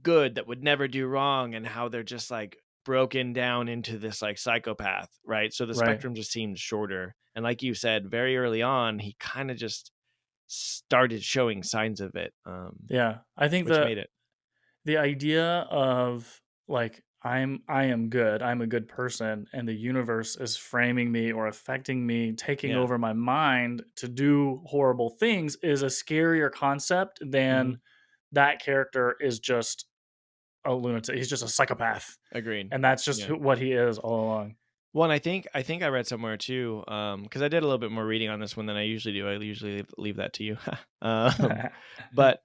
S1: good that would never do wrong and how they're just like broken down into this like psychopath, right? So the
S2: Right.
S1: spectrum just seemed shorter. And like you said, very early on, he kind of just started showing signs of it,
S2: Yeah, I think
S1: which made it.
S2: the idea of, like, I am good, I'm a good person, and the universe is framing me or affecting me, taking
S1: Yeah.
S2: over my mind to do horrible things, is a scarier concept than
S1: Hmm.
S2: that character is just a lunatic. He's just a psychopath,
S1: Agreed.
S2: and that's just
S1: Yeah.
S2: what he is all along.
S1: Well, and I think I read somewhere too, because I did a little bit more reading on this one than I usually do. I usually leave that to you. But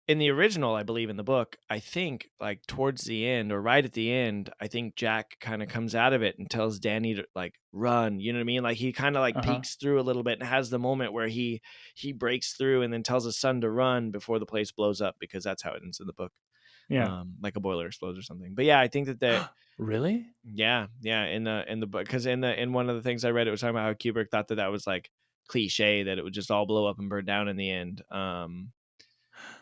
S1: in the original, I believe in the book, I think like towards the end or right at the end, I think Jack kind of comes out of it and tells Danny to like run. You know what I mean? Like he kind of like
S2: Uh-huh.
S1: peeks through a little bit and has the moment where he breaks through and then tells his son to run before the place blows up, because that's how it ends in the book.
S2: Yeah.
S1: Like a boiler explodes or something. But yeah, I think that
S2: Really?
S1: yeah, yeah, in the book, because in one of the things I read, it was talking about how Kubrick thought that that was like cliche, that it would just all blow up and burn down in the end.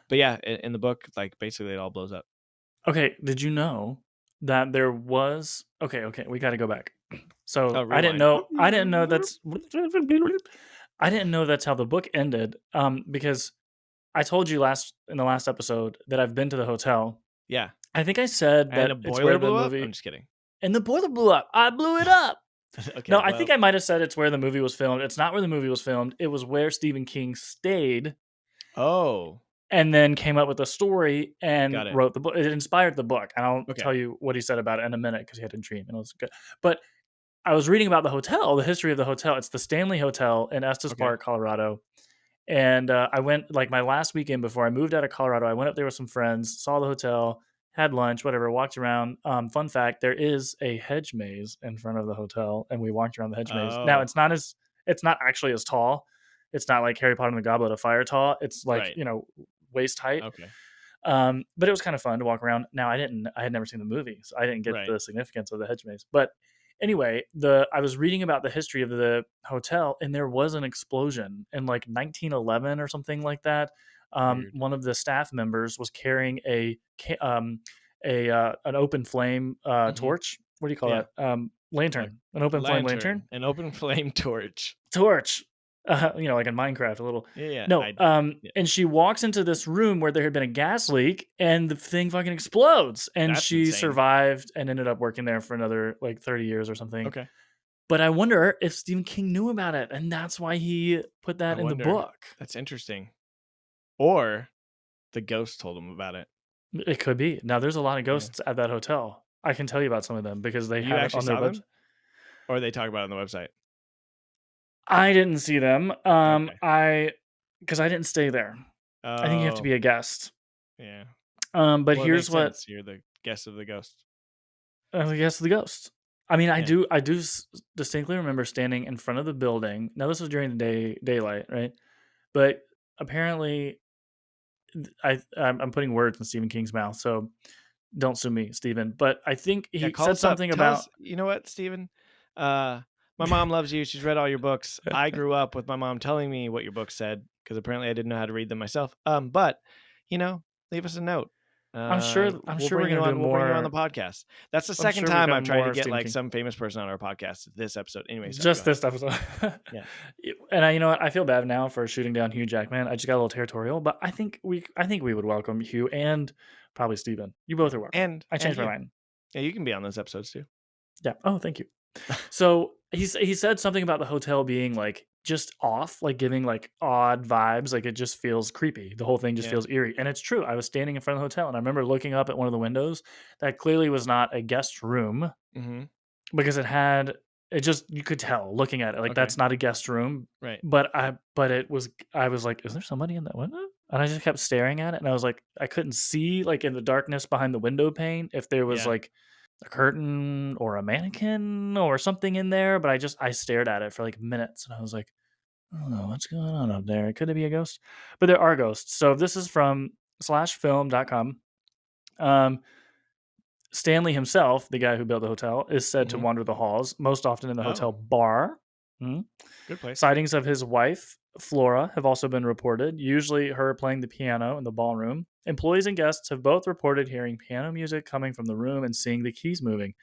S1: But yeah, in the book, like basically it all blows up.
S2: Okay, did you know that there was, okay, we gotta go back.
S1: Oh,
S2: So,
S1: rewind.
S2: I didn't know that's how the book ended, because I told you in the last episode that I've been to the hotel.
S1: Yeah,
S2: I think I said
S1: and
S2: that
S1: a
S2: it's where
S1: boiler
S2: the
S1: blew up. I'm
S2: movie,
S1: just kidding.
S2: and the boiler blew up. I blew it up. No,
S1: Okay,
S2: I think
S1: well,
S2: I might have said it's where the movie was filmed. It's not where the movie was filmed. It was where Stephen King stayed
S1: oh,
S2: and then came up with a story and
S1: got it.
S2: wrote the book. It inspired the book. And I'll
S1: Okay,
S2: tell you what he said about it in a minute because he had a dream and it was good. But I was reading about the hotel, the history of the hotel. It's the Stanley Hotel in Estes
S1: okay.
S2: Park, Colorado. And I went like my last weekend before I moved out of Colorado. I went up there with some friends, saw the hotel, had lunch, whatever, walked around. Fun fact: there is a hedge maze in front of the hotel, and we walked around the hedge maze. Now
S1: Oh,
S2: it's not actually as tall. It's not like Harry Potter and the Goblet of Fire tall. It's like
S1: right.
S2: waist height.
S1: Okay,
S2: But it was kind of fun to walk around. Now I had never seen the movie, so I didn't get
S1: right.
S2: the significance of the hedge maze. But anyway, I was reading about the history of the hotel, and there was an explosion in like 1911 or something like that.
S1: Weird.
S2: One of the staff members was carrying an open flame
S1: Hmm.
S2: torch. What do you call
S1: Yeah,
S2: that?
S1: like
S2: An open flame lantern
S1: lantern, an open flame torch.
S2: torch. Like in Minecraft, a little.
S1: Yeah, yeah.
S2: No,
S1: Yeah.
S2: and she walks into this room where there had been a gas leak, and the thing fucking explodes. And
S1: That's
S2: she
S1: insane.
S2: survived and ended up working there for another like 30 years or something.
S1: Okay,
S2: But I wonder if Stephen King knew about it, and that's why he put
S1: I
S2: that in the
S1: wonder.
S2: book.
S1: That's interesting. Or the ghost told him about it.
S2: It could be. Now, there's a lot of
S1: Yeah.
S2: ghosts at that hotel. I can tell you about some of them because they
S1: You
S2: have it
S1: actually
S2: on their
S1: saw
S2: website.
S1: them, or they talk about it on the website.
S2: I didn't see them.
S1: Okay.
S2: Because I didn't stay there. I think you have to
S1: Oh,
S2: be a guest.
S1: yeah.
S2: But
S1: Well, it
S2: here's
S1: makes
S2: what
S1: sense. You're the guest of the ghost.
S2: I guess the ghost. I mean,
S1: Yeah.
S2: I do distinctly remember standing in front of the building. Now, this was during the daylight, right? But apparently, I'm putting words in Stephen King's mouth, so don't sue me, Stephen. But I think
S1: Yeah.
S2: he
S1: Call
S2: said
S1: us up.
S2: something
S1: Tell
S2: about
S1: us. You know what, Steven? Uh, my mom loves you. She's read all your books. I grew up with my mom telling me what your books said because apparently I didn't know how to read them myself. But leave us a note.
S2: I'm
S1: We'll
S2: sure we're
S1: bring you
S2: gonna do
S1: on. We'll bring you on the
S2: more.
S1: podcast. That's the
S2: I'm
S1: second
S2: sure we're
S1: time
S2: gonna
S1: I've tried to
S2: more
S1: get
S2: Stephen
S1: like
S2: King.
S1: some famous person on our podcast. This episode, anyway. Sorry, go
S2: Just
S1: ahead.
S2: this episode.
S1: Yeah.
S2: And you know what? I feel bad now for shooting down Hugh Jackman. I just got a little territorial, but I think we would welcome Hugh and probably Stephen. You both are welcome. I
S1: And
S2: changed my
S1: you.
S2: mind.
S1: Yeah, you can be on those episodes too.
S2: Yeah. Oh, thank you. So he said something about the hotel being like just off, like giving like odd vibes. Like it just feels creepy. The whole thing just
S1: Yeah.
S2: feels eerie. And it's true. I was standing in front of the hotel and I remember looking up at one of the windows that clearly was not a guest room
S1: Mm-hmm.
S2: because it just you could tell looking at it like
S1: Okay.
S2: that's not a guest room.
S1: Right.
S2: But I was like, is there somebody in that window? And I just kept staring at it and I was like, I couldn't see like in the darkness behind the window pane if there was
S1: Yeah.
S2: like a curtain or a mannequin or something in there, but I stared at it for like minutes and I was like, I don't know what's going on up there. Could it be a ghost? But there are ghosts. So this is from /film.com. Um, Stanley himself, the guy who built the hotel, is said to
S1: Mm-hmm.
S2: wander the halls, most often in the hotel
S1: Oh,
S2: bar. Hmm.
S1: good place.
S2: Sightings of his wife, Flora, have also been reported, usually her playing the piano in the ballroom. Employees and guests have both reported hearing piano music coming from the room and seeing the keys moving.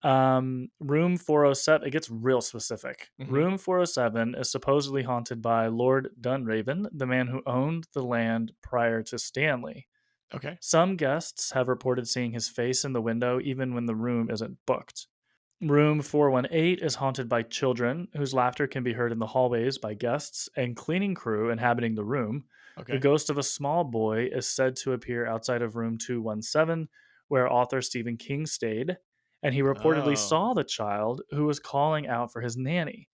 S2: Room 407, it gets real specific.
S1: Mm-hmm.
S2: Room 407 is supposedly haunted by Lord Dunraven, the man who owned the land prior to Stanley.
S1: Okay.
S2: Some guests have reported seeing his face in the window even when the room isn't booked. Room 418 is haunted by children whose laughter can be heard in the hallways by guests and cleaning crew inhabiting the room. The
S1: Okay.
S2: ghost of a small boy is said to appear outside of room 217, where author Stephen King stayed, and he reportedly
S1: Oh,
S2: saw the child who was calling out for his nanny.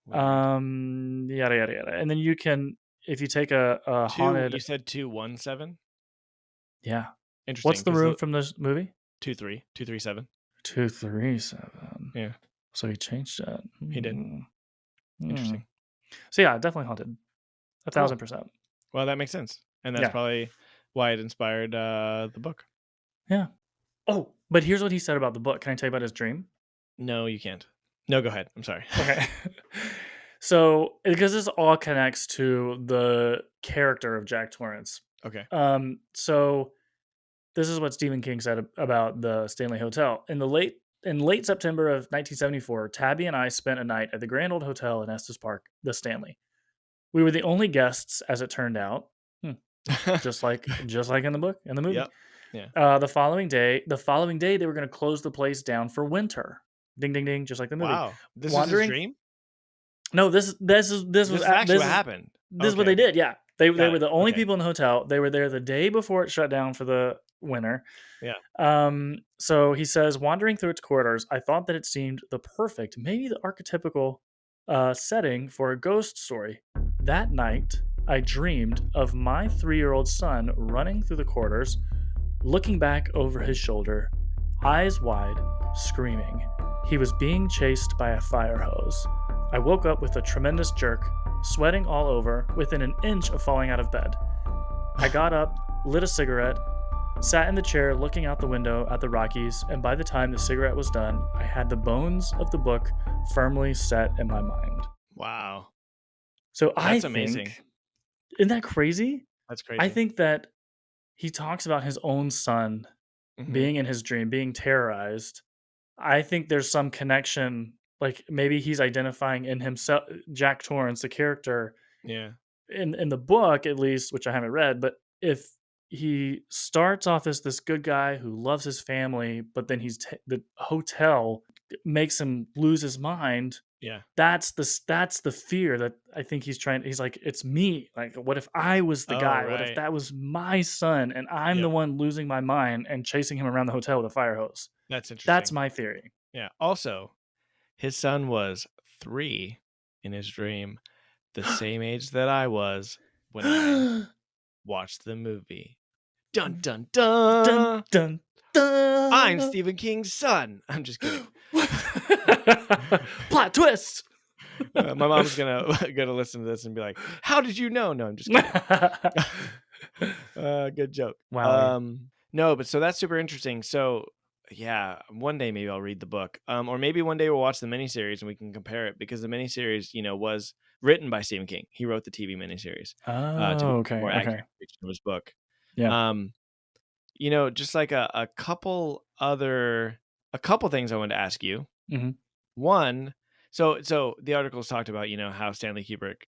S1: weird.
S2: Yada yada yada. And then you can, if you take a
S1: You
S2: haunted,
S1: said 217.
S2: yeah. What's
S1: Interesting,
S2: the
S1: because
S2: room from this movie?
S1: 237.
S2: 237.
S1: Yeah,
S2: So he changed that.
S1: he did.
S2: Hmm.
S1: Interesting.
S2: So yeah, definitely haunted.
S1: Cool.
S2: 1,000%.
S1: Well, that makes sense, and that's
S2: Yeah.
S1: probably why it inspired the book.
S2: Yeah. Oh, but here's what he said about the book. Can I tell you about his dream?
S1: No, you can't. No, go ahead. I'm sorry.
S2: Okay. So because this all connects to the character of Jack Torrance.
S1: Okay.
S2: So this is what Stephen King said about the Stanley Hotel. In late September of 1974, Tabby and I spent a night at the Grand Old Hotel in Estes Park, the Stanley. We were the only guests, as it turned out. Just like in the book, in the movie.
S1: Yep. Yeah.
S2: The following day, they were going to close the place down for winter. ding, ding, ding, just like the movie.
S1: Wow. This is his
S2: Wandering.
S1: dream?
S2: No, this was
S1: This actually
S2: this
S1: what
S2: is
S1: happened.
S2: this is what
S1: Okay,
S2: they
S1: okay.
S2: did. Yeah, they
S1: Got
S2: were
S1: it.
S2: the only
S1: Okay.
S2: people in the hotel. They were there the day before it shut down for the winter.
S1: Yeah.
S2: So he says, wandering through its corridors, I thought that it seemed the perfect, maybe the archetypical setting for a ghost story. That night, I dreamed of my 3-year-old son running through the corridors, looking back over his shoulder, eyes wide, screaming. He was being chased by a fire hose. I woke up with a tremendous jerk, sweating all over, within an inch of falling out of bed. I got up, lit a cigarette, sat in the chair looking out the window at the Rockies, and by the time the cigarette was done, I had the bones of the book firmly set in my mind.
S1: Wow.
S2: So I
S1: That's
S2: think,
S1: amazing.
S2: isn't that crazy?
S1: That's
S2: I
S1: crazy.
S2: think that he talks about his own son
S1: Mhm.
S2: being in his dream, being terrorized. I think there's some connection, like maybe he's identifying in himself, Jack Torrance, the character
S1: Yeah.
S2: in the book at least, which I haven't read, but if he starts off as this good guy who loves his family, but then the hotel makes him lose his mind.
S1: Yeah.
S2: That's the fear that I think he's like, it's me. Like, what if I was the
S1: Oh,
S2: guy? What if
S1: right.
S2: that was my son and I'm the
S1: Yep.
S2: one losing my mind and chasing him around the hotel with a fire hose?
S1: That's
S2: That's
S1: interesting.
S2: my theory.
S1: Yeah. Also, his son was 3 in his dream, the same age that I was when I watched the movie. Dun dun
S2: Dun
S1: dun.
S2: dun
S1: I'm
S2: dun.
S1: Stephen King's son. I'm just kidding.
S2: Plot twist.
S1: My mom's gonna listen to this and be like, "How did you know?" No, I'm just kidding. Good joke.
S2: Wow.
S1: No, but so that's super interesting. So yeah, one day maybe I'll read the book, or maybe one day we'll watch the miniseries and we can compare it because the miniseries, was written by Stephen King. He wrote the TV miniseries to be
S2: Oh, okay,
S1: more
S2: okay.
S1: accurate to his book.
S2: Yeah.
S1: Um, just like a couple things I wanted to ask you.
S2: Mhm.
S1: One, so the articles talked about how Stanley Kubrick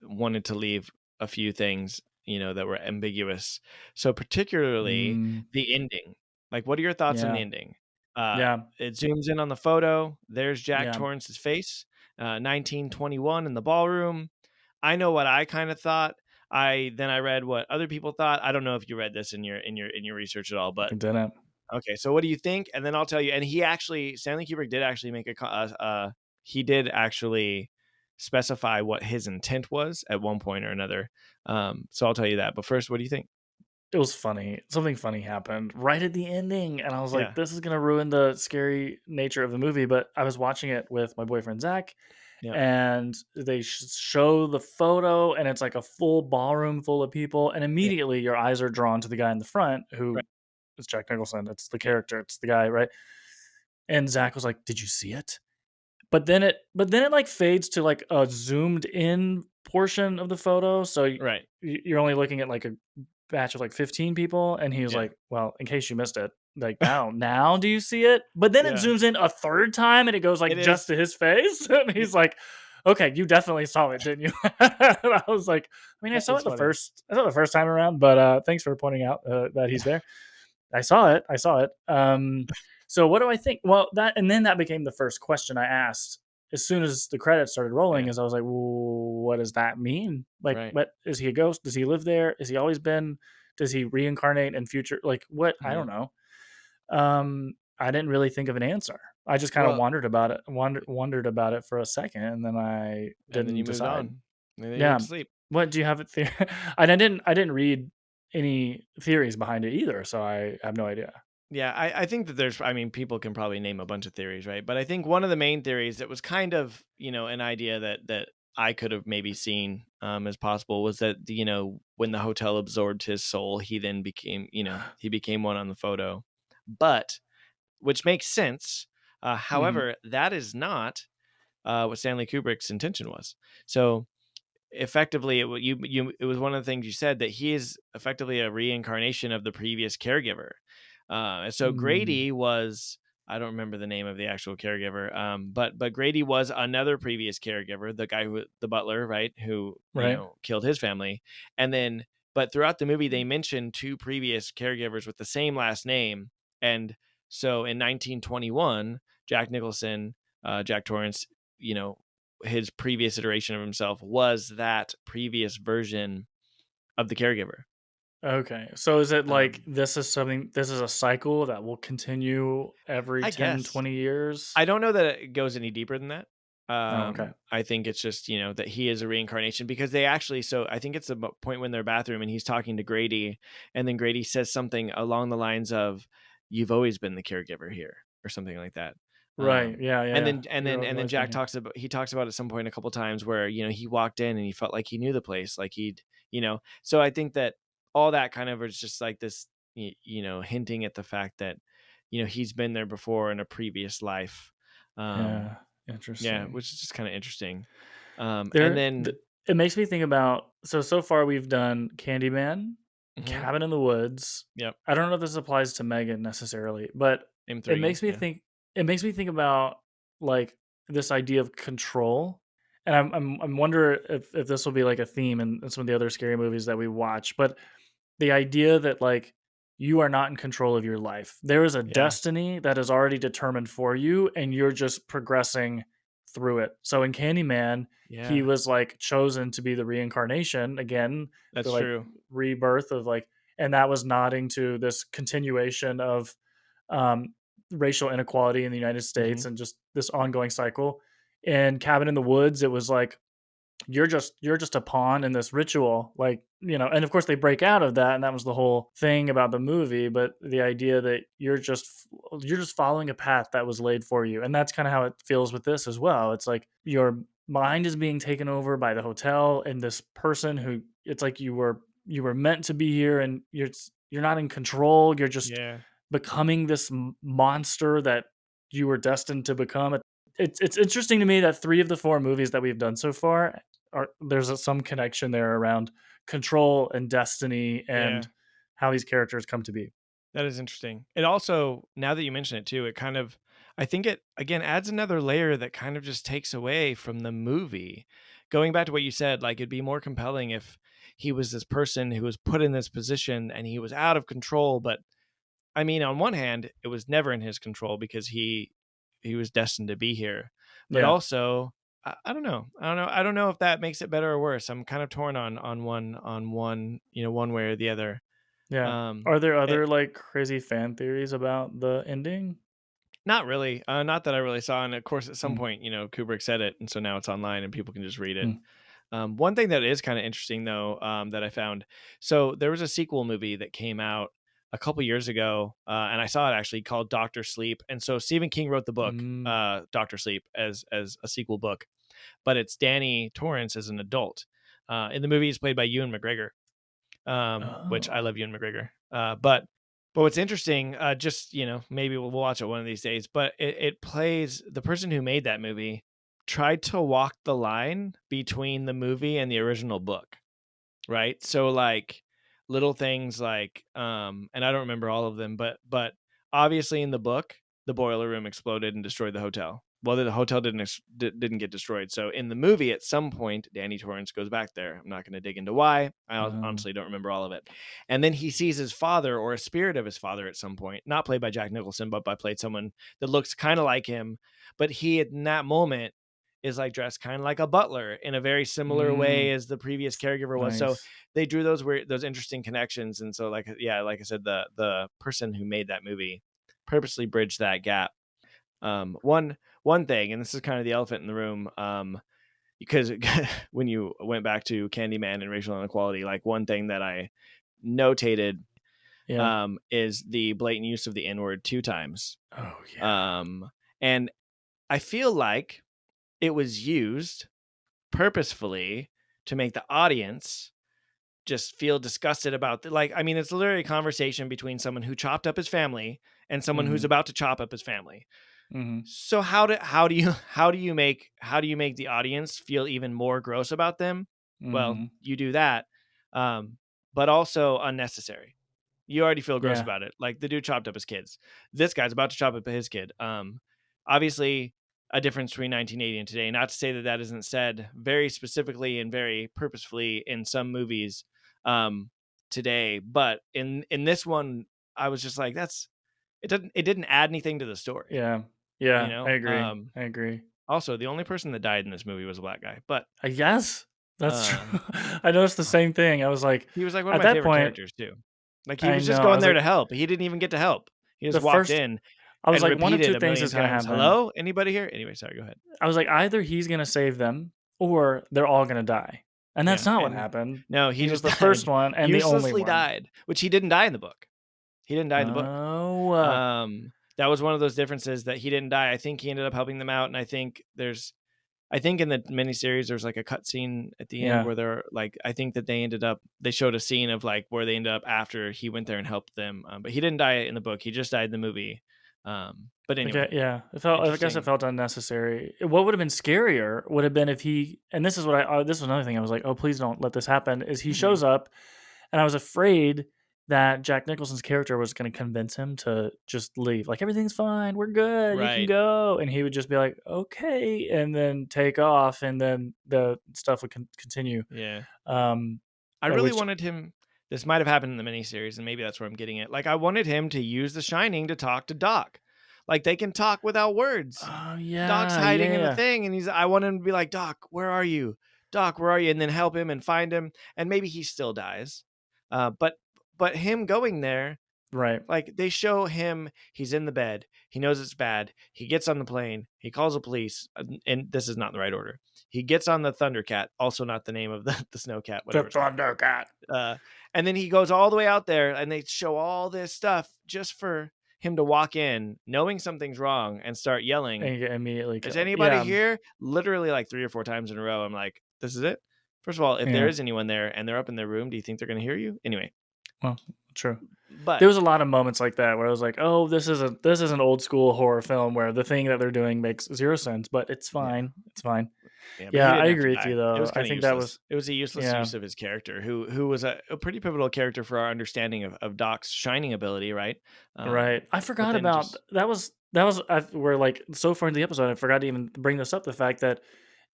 S1: wanted to leave a few things that were ambiguous. So particularly
S2: Mm,
S1: the ending. Like, what are your thoughts on the
S2: yeah,
S1: ending?
S2: yeah,
S1: It zooms in on the photo. There's Jack
S2: yeah.
S1: Torrance's face, 1921 in the ballroom. I know what I kind of thought. I read what other people thought. I don't know if you read this in your research at all, but
S2: I didn't.
S1: okay, so what do you think? And then I'll tell you. And Stanley Kubrick did actually make he did actually specify what his intent was at one point or another. So I'll tell you that. But first, what do you think?
S2: It was funny. Something funny happened right at the ending, and I was like,
S1: Yeah,
S2: "This is gonna ruin the scary nature of the movie." But I was watching it with my boyfriend Zach,
S1: yeah,
S2: and they show the photo, and it's like a full ballroom full of people, and
S1: yeah.
S2: immediately your eyes are drawn to the guy in the front,
S1: Right.
S2: who is Jack Nicholson. It's the character. It's the guy, right? And Zach was like, "Did you see it?" But then it like fades to like a zoomed in portion of the photo, so
S1: Right.
S2: you're only looking at like a batch of like 15 people, and he was
S1: Yeah.
S2: like, "Well, in case you missed it, like now do you see it?" But then it
S1: Yeah.
S2: zooms in a third time, and it goes
S1: It
S2: like just
S1: is.
S2: to his face, and
S1: Yeah,
S2: he's like, "Okay, you definitely saw it, didn't you?" And I was like, "I mean,
S1: that is funny.
S2: I saw it the first time around, but thanks for pointing out that he's there. I saw it. I saw it." So what do I think? Well, that became the first question I asked as soon as the credits started rolling.
S1: Yeah.
S2: Is I was like, well, what does that mean? Like,
S1: Right.
S2: what is he a ghost? Does he live there? Has he always been? Does he reincarnate in future? Like, what? I
S1: Yeah.
S2: don't know. I didn't really think of an answer. I just kind of
S1: Well,
S2: wondered about it for a second, and then I
S1: and then you
S2: didn't
S1: moved
S2: decide.
S1: on. And then you went
S2: Yeah.
S1: to sleep.
S2: What do you have a theory? And I didn't read any theories behind it either, so I have no idea.
S1: Yeah, I think that people can probably name a bunch of theories, right? But I think one of the main theories that was kind of, an idea that I could have maybe seen as possible was that, when the hotel absorbed his soul, he then became, he became one on the photo. But, which makes sense.
S2: Mhm.
S1: However, that is not what Stanley Kubrick's intention was. So, effectively it was one of the things you said that he is effectively a reincarnation of the previous caregiver. And so
S2: Mm,
S1: Grady was, I don't remember the name of the actual caregiver, but Grady was another previous caregiver, the guy the butler, right, who
S2: right.
S1: killed his family. And then but throughout the movie they mentioned two previous caregivers with the same last name. And so in 1921 Jack Nicholson, Jack Torrance, you know, his previous iteration of himself was that previous version of the caregiver.
S2: Okay. So is it like
S1: Um,
S2: this is a cycle that will continue every
S1: I
S2: 10,
S1: guess
S2: 20 years?
S1: I don't know that it goes any deeper than that.
S2: Oh, okay.
S1: I think it's just, that he is a reincarnation because they actually, so I think it's the point when they're bathroom and he's talking to Grady, and then Grady says something along the lines of, "You've always been the caregiver here," or something like that.
S2: Right. Yeah, yeah,
S1: And
S2: yeah.
S1: then and
S2: You're
S1: then
S2: always
S1: and then
S2: always been
S1: Jack
S2: here.
S1: talks about at some point a couple times where, he walked in and he felt like he knew the place, like so I think that all that kind of is just like this, hinting at the fact that, he's been there before in a previous life. Um,
S2: Yeah.
S1: yeah,
S2: Interesting.
S1: which is just kind of interesting. And
S2: There th
S1: then
S2: It makes me think about so far we've done Candyman,
S1: mhm,
S2: Cabin in the Woods.
S1: yep,
S2: I don't know if this applies to Megan necessarily, but it
S1: M3,
S2: makes me
S1: yeah,
S2: think it makes me think about, like, this idea of control, and I'm wonder if this will be, like, a theme in some of the other scary movies that we watch, but the idea that, like, you are not in control of your life. There is a
S1: yeah,
S2: destiny that is already determined for you, and you're just progressing through it. So in Candyman, he
S1: yeah,
S2: was, like, chosen to be the reincarnation again, the,
S1: that's
S2: like,
S1: true.
S2: rebirth of, like, and that was nodding to this continuation of, um, racial inequality in the United
S1: Hmm.
S2: States and just this ongoing cycle. In Cabin in the Woods, it was like, you're just a pawn in this ritual, like, and of course they break out of that, and that was the whole thing about the movie, but the idea that you're just following a path that was laid for you, and that's kind of how it feels with this as well. It's like your mind is being taken over by the hotel and this person who, it's like you were meant to be here, and you're not in control. You're just
S1: Yeah.
S2: becoming this monster that you were destined to become. It's interesting to me that 3 of the 4 movies that we've done so far there's some connection there around control and destiny
S1: Yeah.
S2: and how these characters come to be.
S1: That is interesting. It also, now that you mention it too, it kind of, I think it again adds another layer that kind of just takes away from the movie. Going back to what you said, like it'd be more compelling if he was this person who was put in this position and he was out of control. But I mean, on one hand, it was never in his control because he was destined to be here. But
S2: Yeah,
S1: also, I don't know. I don't know if that makes it better or worse. I'm kind of torn on one, one way or the other.
S2: yeah.
S1: Um,
S2: Are there
S1: it,
S2: other, like, crazy fan theories about the ending?
S1: Not really. Not that I really saw. And of course, at some
S2: Mm,
S1: point, Kubrick said it, and so now it's online and people can just read it.
S2: mm,
S1: One thing that is kind of interesting, though, that I found. So there was a sequel movie that came out a couple years ago, and I saw it actually called Doctor Sleep. And so Stephen King wrote the book,
S2: mm.
S1: Doctor Sleep, as a sequel book, but it's Danny Torrance as an adult. In the movie, he's played by Ewan McGregor, which I
S2: Oh.
S1: love Ewan McGregor. But what's interesting, just maybe we'll watch it one of these days. But it plays the person who made that movie tried to walk the line between the movie and the original book, right? So like little things like, and I don't remember all of them, but obviously in the book, the boiler room exploded and destroyed the hotel. Well, the hotel didn't get destroyed. So in the movie, at some point, Danny Torrance goes back there. I'm not going to dig into why.
S2: Oh.
S1: Honestly don't remember all of it. And then he sees his father or a spirit of his father at some point, not played by Jack Nicholson, but by played someone that looks kind of like him. But he, in that moment, is like dressed kind of like a butler in a very similar way
S2: Mm,
S1: as the previous caregiver was. So
S2: nice.
S1: they drew those interesting connections. And so, like, yeah, like I said, the person who made that movie purposely bridged that gap. One thing, and this is kind of the elephant in the room, because when you went back to Candyman and racial inequality, like one thing that I notated,
S2: Yeah.
S1: is the blatant use of the N word 2 times.
S2: Oh, yeah.
S1: Um, and I feel like it was used purposefully to make the audience just feel disgusted about like, I mean, it's literally a conversation between someone who chopped up his family and someone who's
S2: Mhm,
S1: about to chop up his family.
S2: mhm,
S1: So how do you how do you make the audience feel even more gross about them? Well,
S2: mhm.
S1: you do that, um, but also unnecessary. You already feel gross
S2: Yeah,
S1: about it. Like the dude chopped up his kids. This guy's about to chop up his kid. Obviously, a difference between 1980 and today. Not to say that that isn't said very specifically and very purposefully in some movies, um, today, but in this one, I was just like, it didn't add anything to the story.
S2: yeah,
S1: You
S2: Yeah, I
S1: know.
S2: agree. I agree.
S1: Also, the only person that died in this movie was a black guy, but
S2: I guess that's
S1: uh,
S2: true. I noticed the same thing. I was like,
S1: he was like one of
S2: at
S1: my
S2: that
S1: favorite
S2: point,
S1: characters too. Like he
S2: I
S1: was just
S2: know. I
S1: going
S2: was
S1: there
S2: like,
S1: to help. He didn't even get to help. He
S2: the
S1: just walked
S2: first,
S1: in
S2: I was
S1: and
S2: like, one of
S1: repeated
S2: two
S1: a
S2: things
S1: million
S2: is gonna
S1: times,
S2: happen.
S1: "Hello, anybody here?" Anyway, sorry, go ahead.
S2: I was like, either he's gonna save them or they're all gonna die. And that's
S1: Yeah,
S2: not what
S1: and
S2: happened.
S1: no, he
S2: He was
S1: just
S2: the first
S1: died.
S2: one and the only
S1: Uselessly
S2: one.
S1: died, which he didn't die in the book. He didn't die in the book.
S2: Oh,
S1: That was one of those differences that he didn't die. I think he ended up helping them out, and I think in the miniseries there's like a cutscene at the end
S2: yeah.
S1: where they're like, I think that they showed a scene of like where they ended up after he went there and helped them, but he didn't die in the book. He just died in the movie. But
S2: Okay,
S1: anyway,
S2: yeah. It felt. I guess it
S1: interesting.
S2: felt unnecessary. What would have been scarier would have been if he. And this is what I. This was another thing. I was like, oh, please don't let this happen. Is he
S1: Mhm.
S2: shows up, and I was afraid that Jack Nicholson's character was going to convince him to just leave. Like everything's fine. We're good. You can
S1: Right.
S2: go. And he would just be like, okay, and then take off, and then the stuff would continue.
S1: Yeah.
S2: Um,
S1: I really
S2: which.
S1: wanted him. This might have happened in the miniseries, and maybe that's where I'm getting it. Like, I wanted him to use The Shining to talk to Doc. Like, they can talk without words.
S2: Oh
S1: Doc's
S2: yeah,
S1: hiding in the
S2: yeah.
S1: thing, and I want him to be like, Doc, where are you? Doc, where are you? And then help him and find him, and maybe he still dies. But him going there,
S2: Right.
S1: like they show him, he's in the bed, he knows it's bad, he gets on the plane, he calls the police, and this is not in the right order. He gets on the Thundercat, also not the name of the Snowcat,
S2: The
S1: whatever it's called.
S2: Thundercat.
S1: And then he goes all the way out there, and they show all this stuff just for him to walk in, knowing something's wrong, and start yelling,
S2: And you get immediately
S1: "Is
S2: killed.
S1: anybody
S2: Yeah.
S1: here?" Literally like 3 or 4 times in a row. I'm like, "This is it." First of all, if there
S2: Yeah.
S1: is anyone there and they're up in their room, do you think they're going to hear you? Anyway,
S2: Well, true.
S1: but
S2: There was a lot of moments like that where I was like, "Oh, this is an old school horror film where the thing that they're doing makes 0 sense, but it's
S1: yeah,
S2: fine. It's fine."
S1: yeah, but he
S2: Yeah, I
S1: didn't have to
S2: agree with you
S1: die. It
S2: though.
S1: was
S2: I
S1: kind of
S2: think that
S1: useless.
S2: was
S1: It was a useless
S2: yeah,
S1: use of his character, who was a pretty pivotal character for our understanding of Doc's shining ability, right?
S2: right. I
S1: But
S2: forgot
S1: then
S2: about
S1: just
S2: that was we're like so far in the episode I forgot to even bring this up, the fact that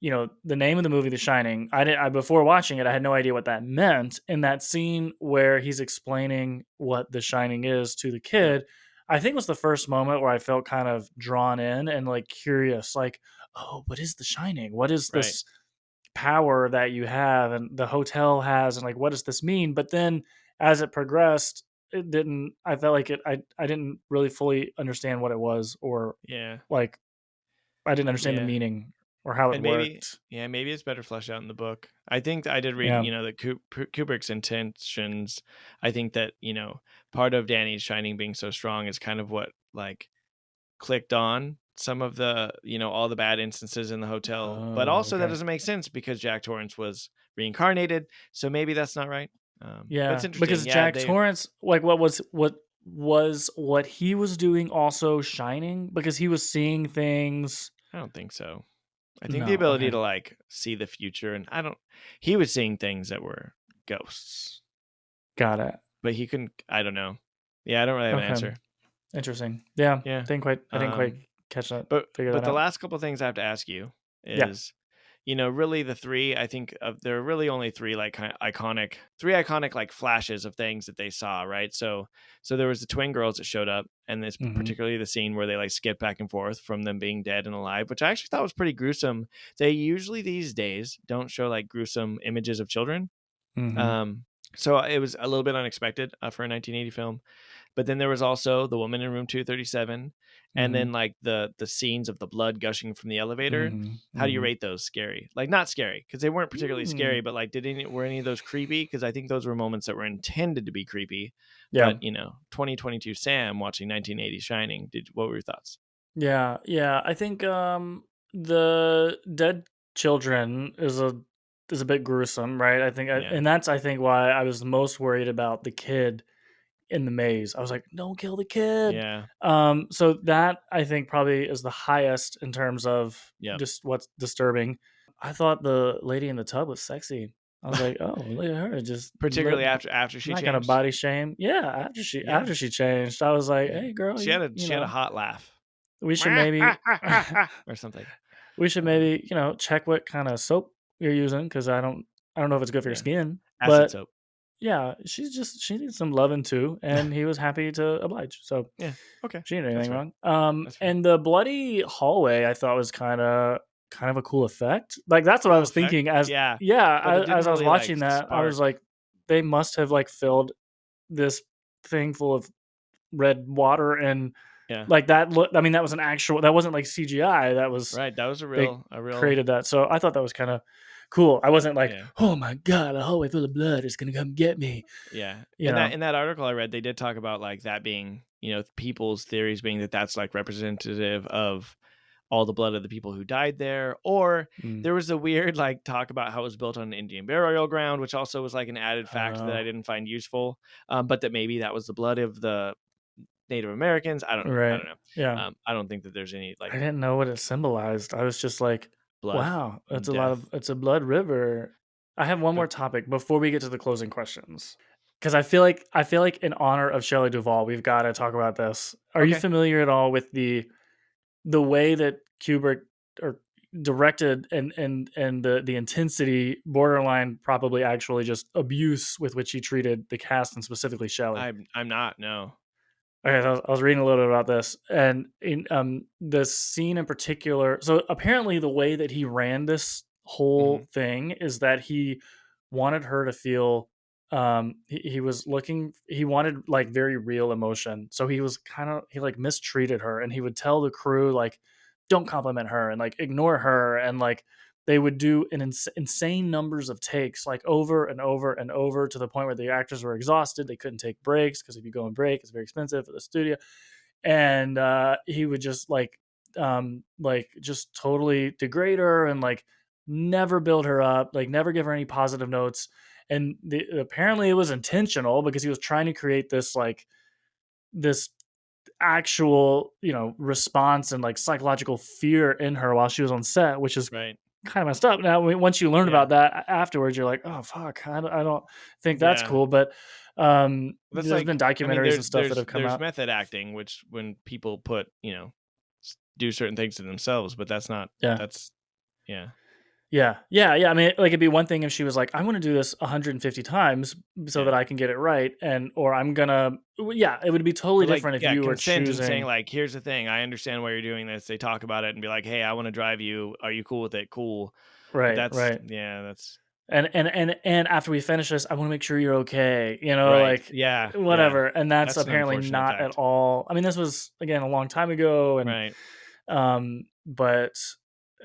S2: the name of the movie The Shining, I before watching it I had no idea what that meant. In that scene where he's explaining what The Shining is to the
S1: yeah,
S2: kid, I think was the first moment where I felt kind of drawn in and like curious, like, oh, what is The Shining? What is
S1: right,
S2: this power that you have and the hotel has, and like what does this mean? But then as it progressed, it didn't I felt like I didn't really fully understand what it was, or
S1: yeah,
S2: like I didn't understand the
S1: yeah.
S2: meaning or how it
S1: And maybe,
S2: worked.
S1: yeah, maybe it's better fleshed out in the book. I think I did read,
S2: Yeah.
S1: that Kubrick's intentions. I think that, part of Danny's shining being so strong is kind of what like clicked on some of the, all the bad instances in the hotel. But
S2: Oh,
S1: also that
S2: okay.
S1: doesn't make sense because Jack Torrance was reincarnated. So maybe that's not right. But it's
S2: Yeah,
S1: interesting.
S2: because
S1: Yeah,
S2: Jack Torrance, like, what he was doing also Shining, because he was seeing things.
S1: I don't think so. I think the
S2: No,
S1: ability
S2: okay,
S1: to like see the future, and he was seeing things that were ghosts.
S2: got it.
S1: But he couldn't. I don't know. Yeah, I don't really have an
S2: Okay,
S1: answer.
S2: interesting. Yeah,
S1: Yeah.
S2: I didn't quite
S1: Um,
S2: catch that,
S1: but
S2: figure
S1: but
S2: that
S1: the
S2: out.
S1: last couple things I have to ask you
S2: Yeah.
S1: is, really the three. I think there are really only three like iconic like flashes of things that they saw, right? So there was the twin girls that showed up, and this
S2: Hmm.
S1: particularly the scene where they like skip back and forth from them being dead and alive, which I actually thought was pretty gruesome. They usually these days don't show like gruesome images of children.
S2: Hmm.
S1: Um, so it was a little bit unexpected for a 1980 film. But then there was also the woman in room 237, and
S2: Hmm.
S1: then like the scenes of the blood gushing from the elevator.
S2: Hmm.
S1: How do you
S2: Hmm.
S1: rate those? Scary? Like not scary because they weren't particularly
S2: Mm.
S1: scary, but like were any of those creepy? Because I think those were moments that were intended to be creepy.
S2: Yeah.
S1: But 2022 Sam watching 1980 Shining. What were your thoughts?
S2: Yeah. Yeah. I think the dead children is a bit gruesome, right? I think,
S1: Yeah,
S2: and that's I think why I was the most worried about the kid in the maze. I was like, don't kill the kid.
S1: yeah,
S2: So that I think probably is the highest in terms of
S1: yep.
S2: just what's disturbing. I thought the lady in the tub was sexy. I was like, oh, look at her, just
S1: Particularly after she
S2: not gonna
S1: changed.
S2: body shame. Yeah,
S1: Yeah,
S2: after she changed, I was like,
S1: yeah.
S2: hey, girl,
S1: She had a hot laugh
S2: we should maybe
S1: or something.
S2: we should
S1: Uh,
S2: maybe check what kind of soap you're using, because I don't know if it's good for your
S1: yeah,
S2: skin,
S1: acid
S2: but
S1: soap.
S2: yeah, she needs some loving too, and he was happy to oblige. So
S1: Yeah. Okay.
S2: she didn't do
S1: That's
S2: anything
S1: fair.
S2: wrong.
S1: That's fair.
S2: And the bloody hallway I thought was kind of a cool effect. Like that's what I
S1: Cool
S2: was
S1: effect.
S2: thinking as
S1: Yeah.
S2: yeah,
S1: But it didn't
S2: as I was
S1: really like
S2: watching that, I was
S1: spark.
S2: like, they must have like filled this thing full of red water and
S1: Yeah.
S2: like that look. I mean, that was an actual. That wasn't like CGI. That was
S1: Right. That was
S2: they
S1: a real
S2: created that. So I thought that was kind of cool. I wasn't like,
S1: yeah.
S2: oh my god, a hallway full of blood is gonna come get me.
S1: Yeah.
S2: You know.
S1: In that article I read, they did talk about like that being, people's theories being that that's like representative of all the blood of the people who died there. Or
S2: Mm.
S1: there was a weird like talk about how it was built on an Indian burial ground, which also was like an added fact that I
S2: Oh,
S1: didn't find useful. But that maybe that was the blood of the Native Americans. I don't know. I
S2: right.
S1: don't know.
S2: Yeah.
S1: I don't think that there's any
S2: I
S1: like
S2: didn't know what it symbolized. I was just like,
S1: blood
S2: wow, that's
S1: and
S2: a lot of
S1: death.
S2: it's a blood river. I have one
S1: But
S2: more topic before we get to the closing questions. Because I feel like in honor of Shelley Duvall, we've got to talk about this. Are you
S1: okay.
S2: familiar at all with the way that Kubrick or directed and the intensity borderline probably actually just abuse with which he treated the cast and specifically Shelley?
S1: I'm not, no.
S2: Okay, so I was reading a little bit about this, and in the scene in particular. So apparently, the way that he ran this
S1: Hmm.
S2: whole thing is that he wanted her to feel. He was looking. He wanted like very real emotion. So he was he like mistreated her, and he would tell the crew like, "Don't compliment her," and like ignore her, and like they would do insane numbers of takes, like over and over and over, to the point where the actors were exhausted. They couldn't take breaks because if you go on break, it's very expensive for the studio. And he would just like just totally degrade her and like never build her up, like never give her any positive notes. And apparently it was intentional because he was trying to create this like this actual response and like psychological fear in her while she was on set, which is
S1: Right.
S2: kind of messed up. Now, once you learn
S1: Yeah.
S2: about that afterwards, you're like, oh fuck, I don't think that's
S1: Yeah.
S2: cool. But
S1: That's
S2: there's been
S1: like, I mean,
S2: documentaries and stuff that have come
S1: there's
S2: out.
S1: method acting, which when people put, do certain things to themselves, but that's not,
S2: Yeah,
S1: that's, yeah.
S2: yeah. I mean, like it'd be one thing if she was like, I want to do this 150 times so
S1: Yeah.
S2: that I can get it right, and or I'm gonna, yeah, it would be totally
S1: But like,
S2: different if
S1: yeah,
S2: you were
S1: consent and saying
S2: choosing.
S1: like, here's the thing, I understand why you're doing this. They talk about it and be like, hey, I want to drive you. Are you cool with it? Cool. But
S2: Right,
S1: that's,
S2: right.
S1: yeah, that's
S2: And after we finish this, I want to make sure you're okay.
S1: right.
S2: Like
S1: Yeah. Yeah.
S2: whatever. And that's
S1: That's an
S2: apparently
S1: unfortunate
S2: not at
S1: fact.
S2: all. I mean, this was again a long time ago, and
S1: Right.
S2: but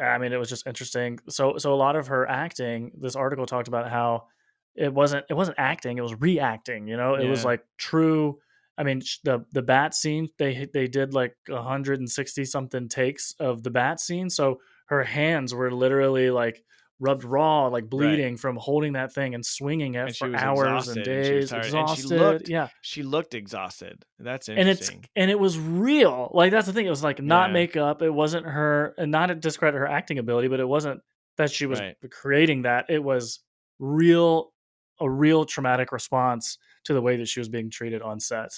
S2: I mean, it was just interesting. So a lot of her acting. This article talked about how it wasn't acting, it was reacting. It was
S1: Yeah.
S2: like true. I mean, the bat scene, they did like 160 something takes of the bat scene. So her hands were literally like rubbed raw, like
S1: Right.
S2: bleeding from holding that thing and swinging it
S1: And she
S2: for
S1: was
S2: hours and
S1: exhausted and she was
S2: days,
S1: tired and
S2: exhausted. Yeah,
S1: she looked exhausted. That's
S2: and it's
S1: interesting.
S2: and it was real. Like that's the thing. It was like not
S1: Yeah.
S2: makeup. It wasn't her, and not to discredit her acting ability, but it wasn't that she was
S1: Right.
S2: creating that. It was real, a real traumatic response to the way that she was being treated on set.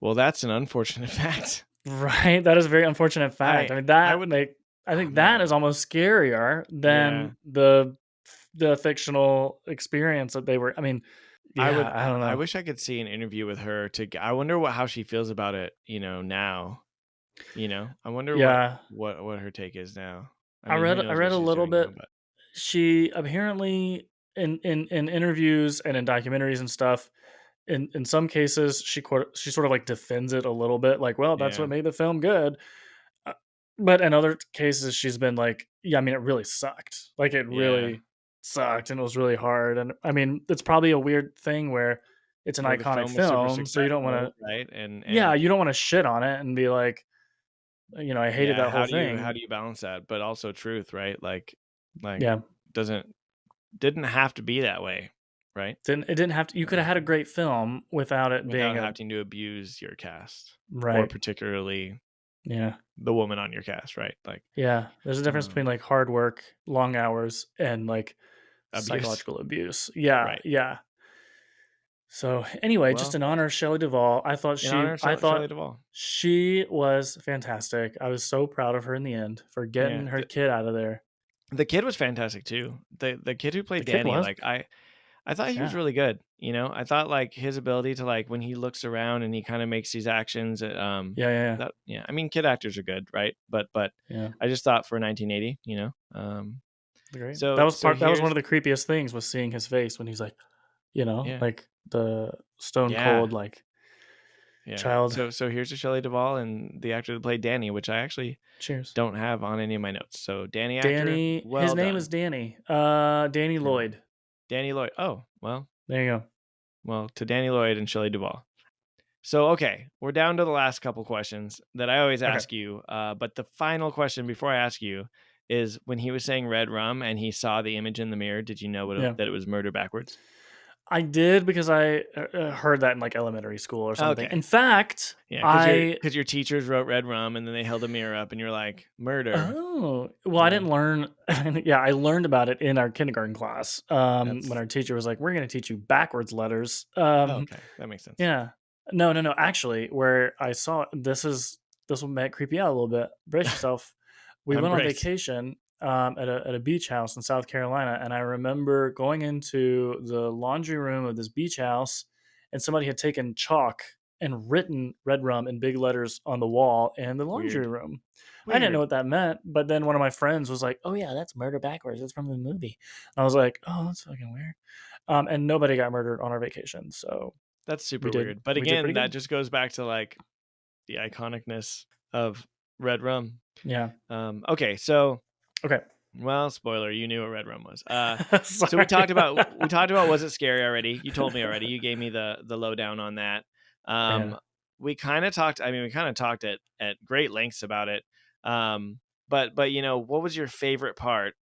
S1: Well, that's an unfortunate fact.
S2: Right. That is a very unfortunate fact.
S1: I
S2: I mean,
S1: I would
S2: I
S1: oh
S2: think that is
S1: man.
S2: almost scarier
S1: Yeah.
S2: than the fictional experience that they were. I mean, yeah, I don't
S1: I
S2: know.
S1: wish I could see an interview with her I wonder how she feels about it, now. I wonder
S2: Yeah,
S1: what her take is now. I
S2: I
S1: mean, who
S2: read I
S1: knows what
S2: read a
S1: she's
S2: little
S1: doing now,
S2: bit.
S1: but
S2: She apparently in interviews and in documentaries and stuff, in some cases she sort of like defends it a little bit, like, well, that's what
S1: yeah.
S2: made the film good. Uh, but in other cases she's been like, yeah, I mean, it really sucked, like it
S1: Yeah.
S2: really sucked, and it was really hard. And I mean, it's probably a weird thing where it's an
S1: Where the
S2: iconic
S1: film was super
S2: film, so you don't want
S1: successful,
S2: to,
S1: right?
S2: yeah,
S1: And
S2: you don't want to shit on it and be like, I hated
S1: yeah,
S2: that whole
S1: how
S2: thing.
S1: do you balance that? But also truth, right? Like
S2: Yeah,
S1: doesn't didn't have to be that way, right?
S2: it didn't have to. You could have had a
S1: Um,
S2: great film without it
S1: without
S2: being a
S1: having to abuse your cast or
S2: right.
S1: particularly
S2: Yeah.
S1: the woman on your cast, right? Like
S2: Yeah, there's a difference between,
S1: um,
S2: like, hard work, long hours, and, like,
S1: abuse,
S2: psychological abuse. Yeah,
S1: right?
S2: yeah. So, anyway, just
S1: Well,
S2: in honor of Shelley Duvall,
S1: in honor of
S2: I thought
S1: Shelley Duvall.
S2: she was fantastic. I was so proud of her in the end for
S1: Yeah,
S2: getting her kid out of there.
S1: the kid was fantastic too. The kid who
S2: The
S1: played
S2: kid
S1: Danny,
S2: was?
S1: like I thought he was
S2: Yeah.
S1: really good. I thought like his ability to like when he looks around and he kind of makes these actions.
S2: Yeah, yeah, yeah.
S1: That yeah, I mean, kid actors are good, right? But
S2: Yeah.
S1: I just thought for 1980,
S2: Great. That
S1: So
S2: was
S1: so
S2: part that was one
S1: here's
S2: of the creepiest things was seeing his face when he's like,
S1: yeah
S2: like the stone
S1: yeah
S2: cold like
S1: yeah.
S2: child.
S1: So here's to Shelley Duvall and the actor that played Danny, which I actually
S2: Cheers.
S1: don't have on any of my notes. So Danny actor,
S2: Danny, his
S1: well
S2: name is
S1: done.
S2: Danny. Danny
S1: Yeah.
S2: Lloyd.
S1: Danny Lloyd. Oh
S2: There you go.
S1: well to Danny Lloyd and Shelley Duvall. So, okay, we're down to the last couple questions that I always
S2: Okay.
S1: ask you. But the final question before I ask you is when he was saying red rum and he saw the image in the mirror, did you know
S2: Yeah.
S1: that it was murder backwards?
S2: I did because I heard that in like elementary school or something.
S1: Okay.
S2: In fact,
S1: Yeah, because
S2: I
S1: your teachers wrote red rum and then they held a mirror up and you're like, murder.
S2: oh well, I
S1: Yeah,
S2: didn't learn. Yeah, I learned about it in our kindergarten class. When
S1: that's
S2: our teacher was like, "We're going to teach you backwards letters."
S1: okay. That makes sense.
S2: Yeah. No, no, no. Actually, where I saw this will make creep you out a little bit. Brace yourself. We
S1: I'm
S2: went on
S1: braced.
S2: vacation at a beach house in South Carolina, and I remember going into the laundry room of this beach house, and somebody had taken chalk and written red rum in big letters on the wall in the laundry
S1: Weird.
S2: room. I didn't know
S1: Weird.
S2: what that meant, but then one of my friends was like, "Oh yeah, that's murder backwards. It's from the movie." And I was like, "Oh, that's fucking weird." And nobody got murdered on our vacation, so
S1: That's
S2: we
S1: super
S2: did
S1: weird. But
S2: we did
S1: again,
S2: pretty
S1: that
S2: good.
S1: just goes back to like the iconicness of red rum.
S2: Yeah.
S1: Okay, so
S2: Okay.
S1: well, spoiler, you knew what red rum was. So we
S2: Sorry.
S1: talked about was it scary already? You told me already. You gave me the lowdown on that.
S2: Yeah.
S1: We kind of talked. I mean, we kind of talked at great lengths about it. But what was your favorite part?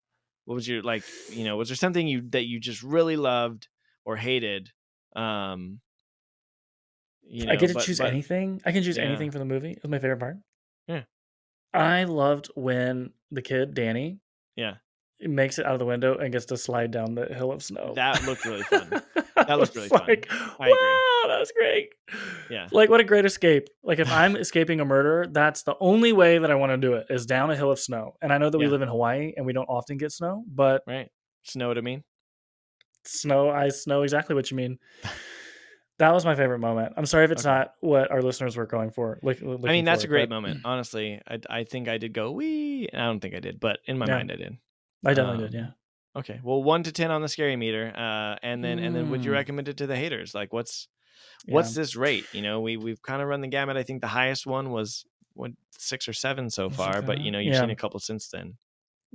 S1: What was your like? Was there something that you just really loved or hated? Um,
S2: I get to choose
S1: but
S2: anything. I can choose
S1: yeah,
S2: anything for the movie. It was my favorite part.
S1: yeah,
S2: I loved when the kid, Danny,
S1: yeah.
S2: makes it out of the window and gets to slide down the hill of snow.
S1: That looked really fun.
S2: I
S1: That looked really
S2: was
S1: fun.
S2: like,
S1: I agree.
S2: wow, that was great.
S1: Yeah.
S2: Like, what a great escape. Like, if I'm escaping a murder, that's the only way that I want to do it is down a hill of snow. And I know that we
S1: Yeah.
S2: live in Hawaii and we don't often get snow, but
S1: Right. Snow what I mean?
S2: I know exactly what you mean. That was my favorite moment. I'm sorry if it's
S1: Okay.
S2: not what our listeners were going for,
S1: I mean,
S2: looking
S1: that's
S2: for,
S1: a great
S2: but
S1: moment. Honestly, I think I did go wee. I don't think I did, but in my
S2: yeah,
S1: mind I did.
S2: I definitely did. Yeah.
S1: Um, okay. Well, 1 to 10 on the scary meter. And then would you
S2: Hmm.
S1: recommend it to the haters? Like
S2: Yeah.
S1: what's this rate? We've kind of run the gamut. I think the highest one was 6 or 7 so far, but you've seen
S2: Yeah.
S1: a couple since then.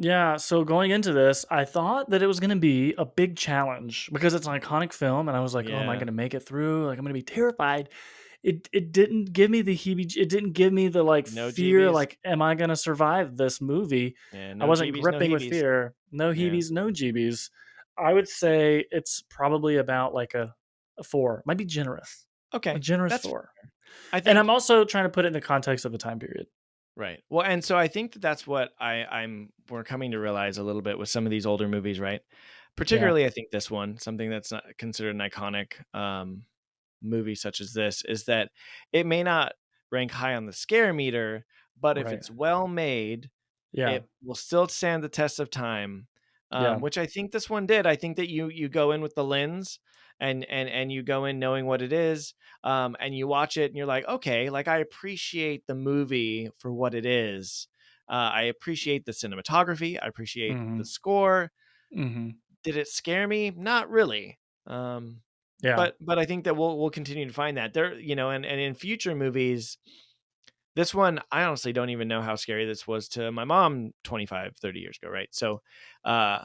S2: Yeah. So going into this, I thought that it was going to be a big challenge because it's an iconic film, and I was like, "Oh, am I
S1: Yeah.
S2: going to make it through? Like, I'm going to be terrified." It didn't give me the heebie. It didn't give me the like
S1: No
S2: fear.
S1: GBs.
S2: Like, am I going to survive this movie?
S1: Yeah,
S2: I
S1: no
S2: wasn't
S1: GBs, no
S2: gripping with
S1: heebies.
S2: fear. No
S1: Yeah.
S2: heebies, no jeebies. I would say it's probably about like a 4. Might be generous. A
S1: Okay.
S2: generous
S1: That's
S2: 4.
S1: fair. I
S2: And I'm
S1: think
S2: also trying to put it in the context of the time period.
S1: right. Well, and so I think that's what we're coming to realize a little bit with some of these older movies, right?
S2: Yeah.
S1: Particularly, I think this one, something that's not considered an iconic movie such as this, is that it may not rank high on the scare meter, but if
S2: Right.
S1: it's well made,
S2: Yeah.
S1: it will still stand the test of time,
S2: Yeah.
S1: which I think this one did. I think that you go in with the lens and you go in knowing what it is, and you watch it and you're like, okay, like I appreciate the movie for what it is. I appreciate the cinematography. I appreciate the
S2: Mhm.
S1: score.
S2: Mhm.
S1: Did it scare me? Not really.
S2: Yeah.
S1: But I think that we'll continue to find that there, and in future movies, this one, I honestly don't even know how scary this was to my mom 25, 30 years ago, right? So, uh,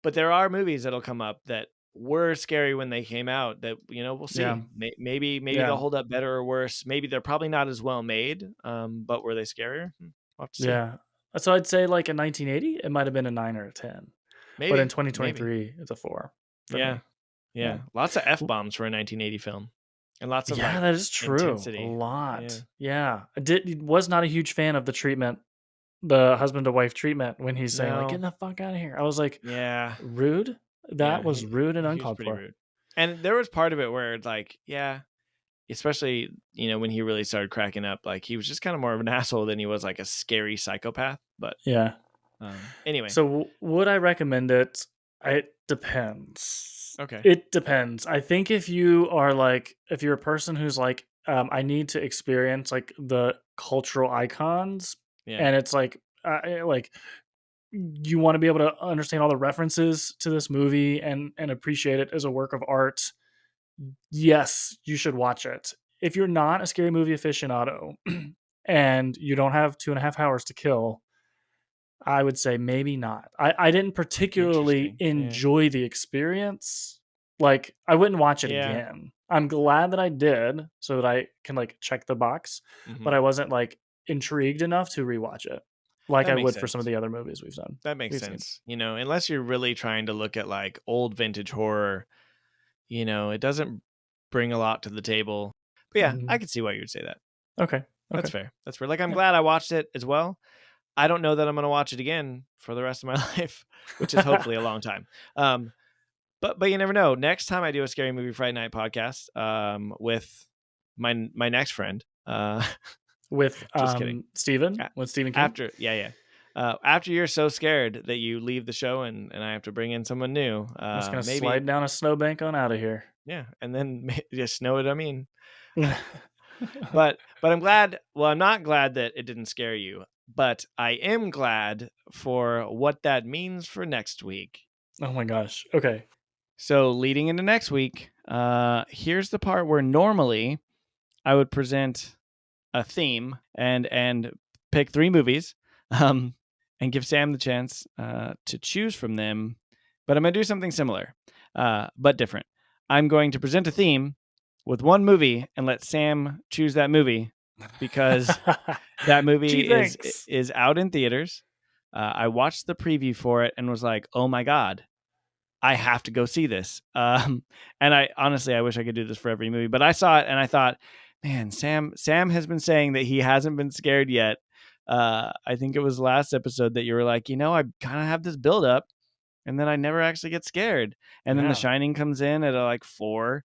S1: but there are movies that'll come up that were scary when they came out that, we'll
S2: Yeah.
S1: see. Maybe they'll
S2: Yeah.
S1: hold up better or worse. Maybe they're probably not as well made, but were they scarier? We'll have to see.
S2: Yeah. So I'd say like in 1980, it might have been a 9 or a 10. But in
S1: Maybe.
S2: 2023, it's a 4 for
S1: Yeah.
S2: me. Yeah.
S1: Yeah. Lots of F-bombs for a 1980 film and lots of
S2: Yeah,
S1: like
S2: that is true. A
S1: intensity. Yeah.
S2: lot. Yeah. I was not a huge fan of the treatment, the husband to wife treatment when he's saying like, "Get
S1: No.
S2: the fuck out of here." I was like,
S1: Yeah.
S2: "Rude?" That
S1: Yeah.
S2: was rude and
S1: He was
S2: uncalled
S1: pretty
S2: for.
S1: rude. And there was part of it where it's like, yeah, especially, when he really started cracking up, like he was just kind of more of an asshole than he was like a scary psychopath. But
S2: Yeah.
S1: anyway,
S2: So would I recommend it? It depends.
S1: Okay.
S2: It depends. I think if you're a person who's like, I need to experience like the cultural icons,
S1: Yeah.
S2: and it's like you want to be able to understand all the references to this movie and appreciate it as a work of art. Yes, you should watch it. If you're not a scary movie aficionado and you don't have 2.5 hours to kill, I would say maybe not. I didn't particularly
S1: Interesting. Yeah.
S2: enjoy the experience. Like, I wouldn't watch it
S1: Yeah.
S2: again. I'm glad that I did so that I can like check the box,
S1: Hmm.
S2: but I wasn't like intrigued enough to rewatch it like
S1: That
S2: I
S1: makes
S2: would for some of
S1: sense.
S2: the other movies
S1: That makes
S2: we've seen.
S1: sense. Unless you're really trying to look at like old vintage horror, it doesn't bring a lot to the table. But yeah, I
S2: Mhm.
S1: could see why you would say that.
S2: Okay.
S1: That's
S2: Okay.
S1: fair. That's fair. Like, I'm
S2: Yeah.
S1: glad I watched it as well. I don't know that I'm going to watch it again for the rest of my life, which is hopefully a long time. Um, but you never know. Next time I do a Scary Movie Fright Night podcast, with my next friend,
S2: With
S1: just kidding.
S2: Steven,
S1: A-
S2: with Stephen King.
S1: After, yeah. After you're so scared that you leave the show and I have to bring in someone new,
S2: I'm just gonna
S1: maybe,
S2: slide down a snowbank on out of here.
S1: yeah, and then just know what I mean. But I'm glad. Well, I'm not glad that it didn't scare you, but I am glad for what that means for next week.
S2: Oh my gosh. Okay.
S1: So leading into next week, here's the part where normally I would present a theme and pick 3 movies, um, and give Sam the chance to choose from them. But I'm gonna do something similar, but different. I'm going to present a theme with 1 movie and let Sam choose that movie because that movie
S2: Gee,
S1: is
S2: thanks.
S1: is out in theaters. I watched the preview for it and was like, "Oh my god, I have to go see this." And I honestly, I wish I could do this for every movie, but I saw it and I thought, man, Sam has been saying that he hasn't been scared yet. I think it was last episode that you were like, I kind of have this build up, and then I never actually get scared, and then The
S2: Yeah.
S1: Shining comes in at like 4.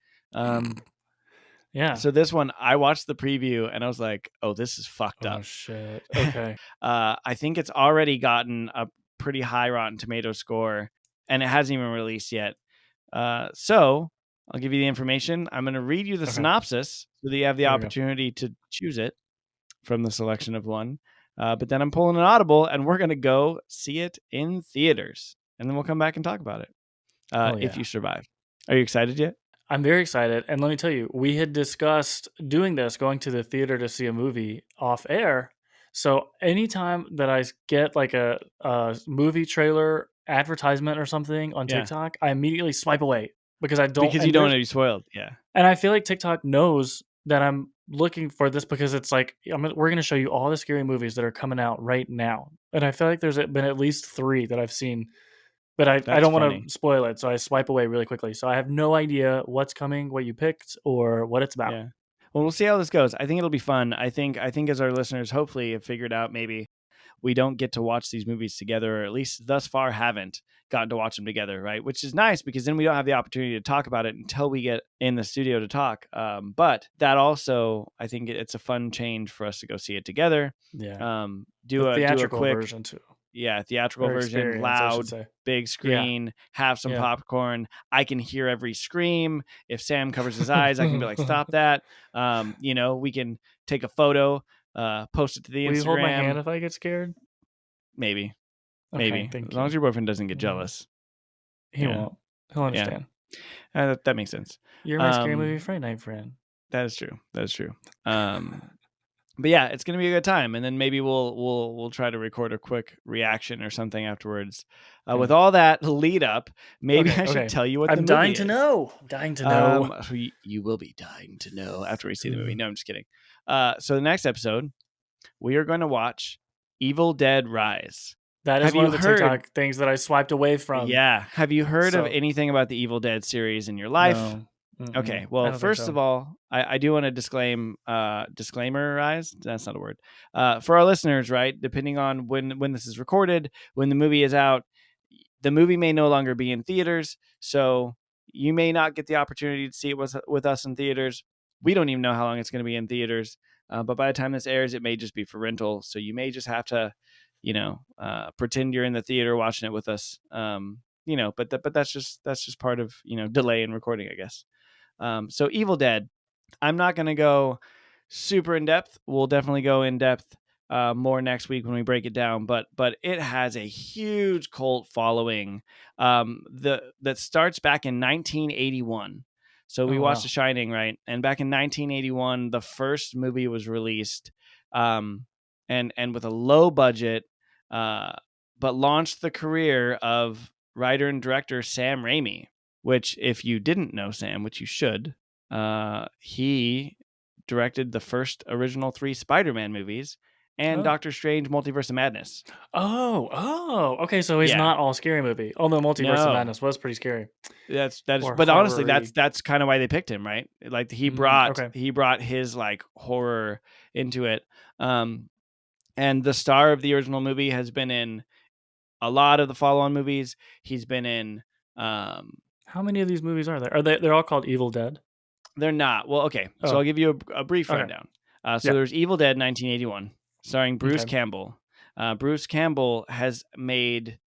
S2: Yeah.
S1: So this one, I watched the preview and I was like, oh, this is fucked
S2: Oh
S1: up.
S2: shit. Okay.
S1: I think it's already gotten a pretty high Rotten Tomato score, and it hasn't even released yet. So I'll give you the information. I'm going to read you the
S2: Okay.
S1: synopsis so that you have the
S2: Here we go.
S1: opportunity to choose it from the selection of one. But then I'm pulling an audible, and we're going to go see it in theaters, and then we'll come back and talk about it
S2: Hell
S1: if
S2: yeah.
S1: you survive. Are you excited yet?
S2: I'm very excited. And let me tell you, we had discussed doing this, going to the theater to see a movie off air. So anytime that I get like a movie trailer advertisement or something on
S1: Yeah,
S2: TikTok, I immediately swipe away because I don't.
S1: because you don't want to be spoiled. Yeah,
S2: And I feel like TikTok knows that I'm looking for this because it's like we're going to show you all the scary movies that are coming out right now. And I feel like there's been at least 3 that I've seen, but I
S1: that's
S2: don't
S1: funny.
S2: want to spoil it, so I swipe away really quickly. So I have no idea what's coming, what you picked, or what it's about.
S1: Yeah. Well, we'll see how this goes. I think it'll be fun. I think as our listeners hopefully have figured out, maybe we don't get to watch these movies together, or at least thus far haven't gotten to watch them together, right? Which is nice because then we don't have the opportunity to talk about it until we get in the studio to talk. But that also, I think it's a fun change for us to go see it together.
S2: Yeah, the
S1: Do a
S2: theatrical
S1: quick,
S2: version too,
S1: yeah, theatrical
S2: or
S1: version,
S2: experience, I should
S1: loud,
S2: say.
S1: big
S2: Yeah,
S1: screen, have some
S2: yeah.
S1: popcorn. I can hear every scream. If Sam covers his eyes, I can be like, stop that. We can take a photo, post it to the
S2: Will you hold my
S1: Instagram.
S2: hand if I get scared?
S1: Maybe,
S2: Okay,
S1: as
S2: thank
S1: long
S2: you.
S1: as your boyfriend doesn't get
S2: Mm,
S1: jealous.
S2: He
S1: Yeah,
S2: won't. He'll
S1: yeah,
S2: understand.
S1: that makes sense.
S2: You're my scary movie
S1: Um,
S2: Fright Night friend.
S1: that is true. That is true. But yeah, it's gonna be a good time, and then maybe we'll try to record a quick reaction or something afterwards. With
S2: Yeah.
S1: all that lead up, maybe
S2: Okay,
S1: I should
S2: okay.
S1: tell you what the
S2: I'm
S1: movie
S2: dying to
S1: is.
S2: know. I'm dying to know.
S1: You will be dying to know after we see the movie. No, I'm just kidding. So the next episode, we are going to watch Evil Dead Rise.
S2: That is
S1: Have
S2: one
S1: you
S2: of the
S1: heard?
S2: TikTok things that I swiped away from.
S1: Yeah. Have you heard of
S2: So
S1: anything about the Evil Dead series in your life?
S2: no.
S1: Okay.
S2: I
S1: Well,
S2: don't think
S1: first
S2: so.
S1: of all, I do want to disclaimerize. That's not a word. For our listeners, right? Depending on when this is recorded, when the movie is out, the movie may no longer be in theaters, so you may not get the opportunity to see it with us in theaters. We don't even know how long it's going to be in theaters, but by the time this airs, it may just be for rental. So you may just have to, pretend you're in the theater watching it with us. but that's just part of delay in recording, I guess. So Evil Dead, I'm not going to go super in depth. We'll definitely go in depth more next week when we break it down. But it has a huge cult following that starts back in 1981. So we watched The Shining, right? And back in 1981, the first movie was released, and with a low budget, but launched the career of writer and director Sam Raimi. Which, if you didn't know Sam, which you should, he directed the first original 3 Spider-Man movies and Doctor Strange Multiverse of Madness.
S2: Okay, so he's not all Scary Movie, although Multiverse of Madness was pretty scary.
S1: That's but honestly, that's kind of why they picked him, right? Like he brought his like horror into it. And the star of the original movie has been in a lot of the follow-on movies. He's been in
S2: how many of these movies are there? They're all called Evil Dead?
S1: They're not. Well, okay. So I'll give you a brief rundown. There's Evil Dead 1981, starring Bruce Campbell. Bruce Campbell has made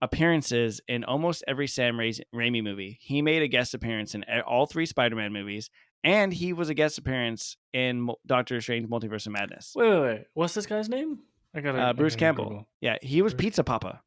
S1: appearances in almost every Sam Raimi movie. He made a guest appearance in all 3 Spider-Man movies, and he was a guest appearance in Doctor Strange Multiverse of Madness.
S2: Wait. What's this guy's name?
S1: Bruce Campbell. Google. Yeah, he was Pizza Papa,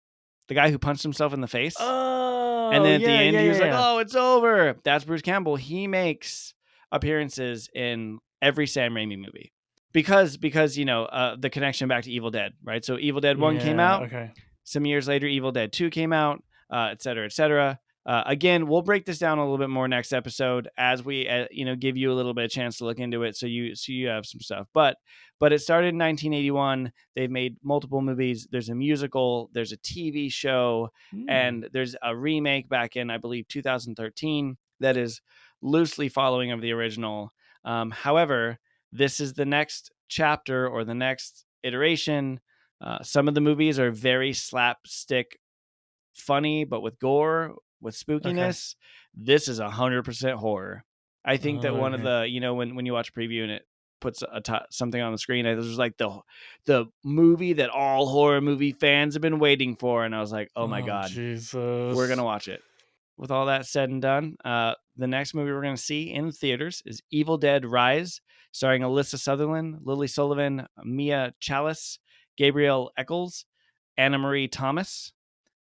S1: the guy who punched himself in the face.
S2: Oh,
S1: and then at the end, he was like, "Oh, it's over." That's Bruce Campbell. He makes appearances in every Sam Raimi movie because the connection back to Evil Dead, right? So Evil Dead 1 came out.
S2: Okay.
S1: Some years later, Evil Dead 2 came out, et cetera, et cetera. Again, we'll break this down a little bit more next episode as we, give you a little bit of chance to look into it. So you have some stuff, but it started in 1981. They've made multiple movies. There's a musical, there's a TV show, and there's a remake back in, I believe, 2013 that is loosely following of the original. However, this is the next chapter or the next iteration. Some of the movies are very slapstick funny, but with gore, with spookiness. This is 100% horror. I think that one of the, when you watch a preview and it puts something on the screen, this was like the movie that all horror movie fans have been waiting for. And I was like, oh my God,
S2: Jesus.
S1: We're going to watch it. With all that said and done, the next movie we're going to see in theaters is Evil Dead Rise, starring Alyssa Sutherland, Lily Sullivan, Mia Chalice, Gabrielle Eccles, Anna Marie Thomas.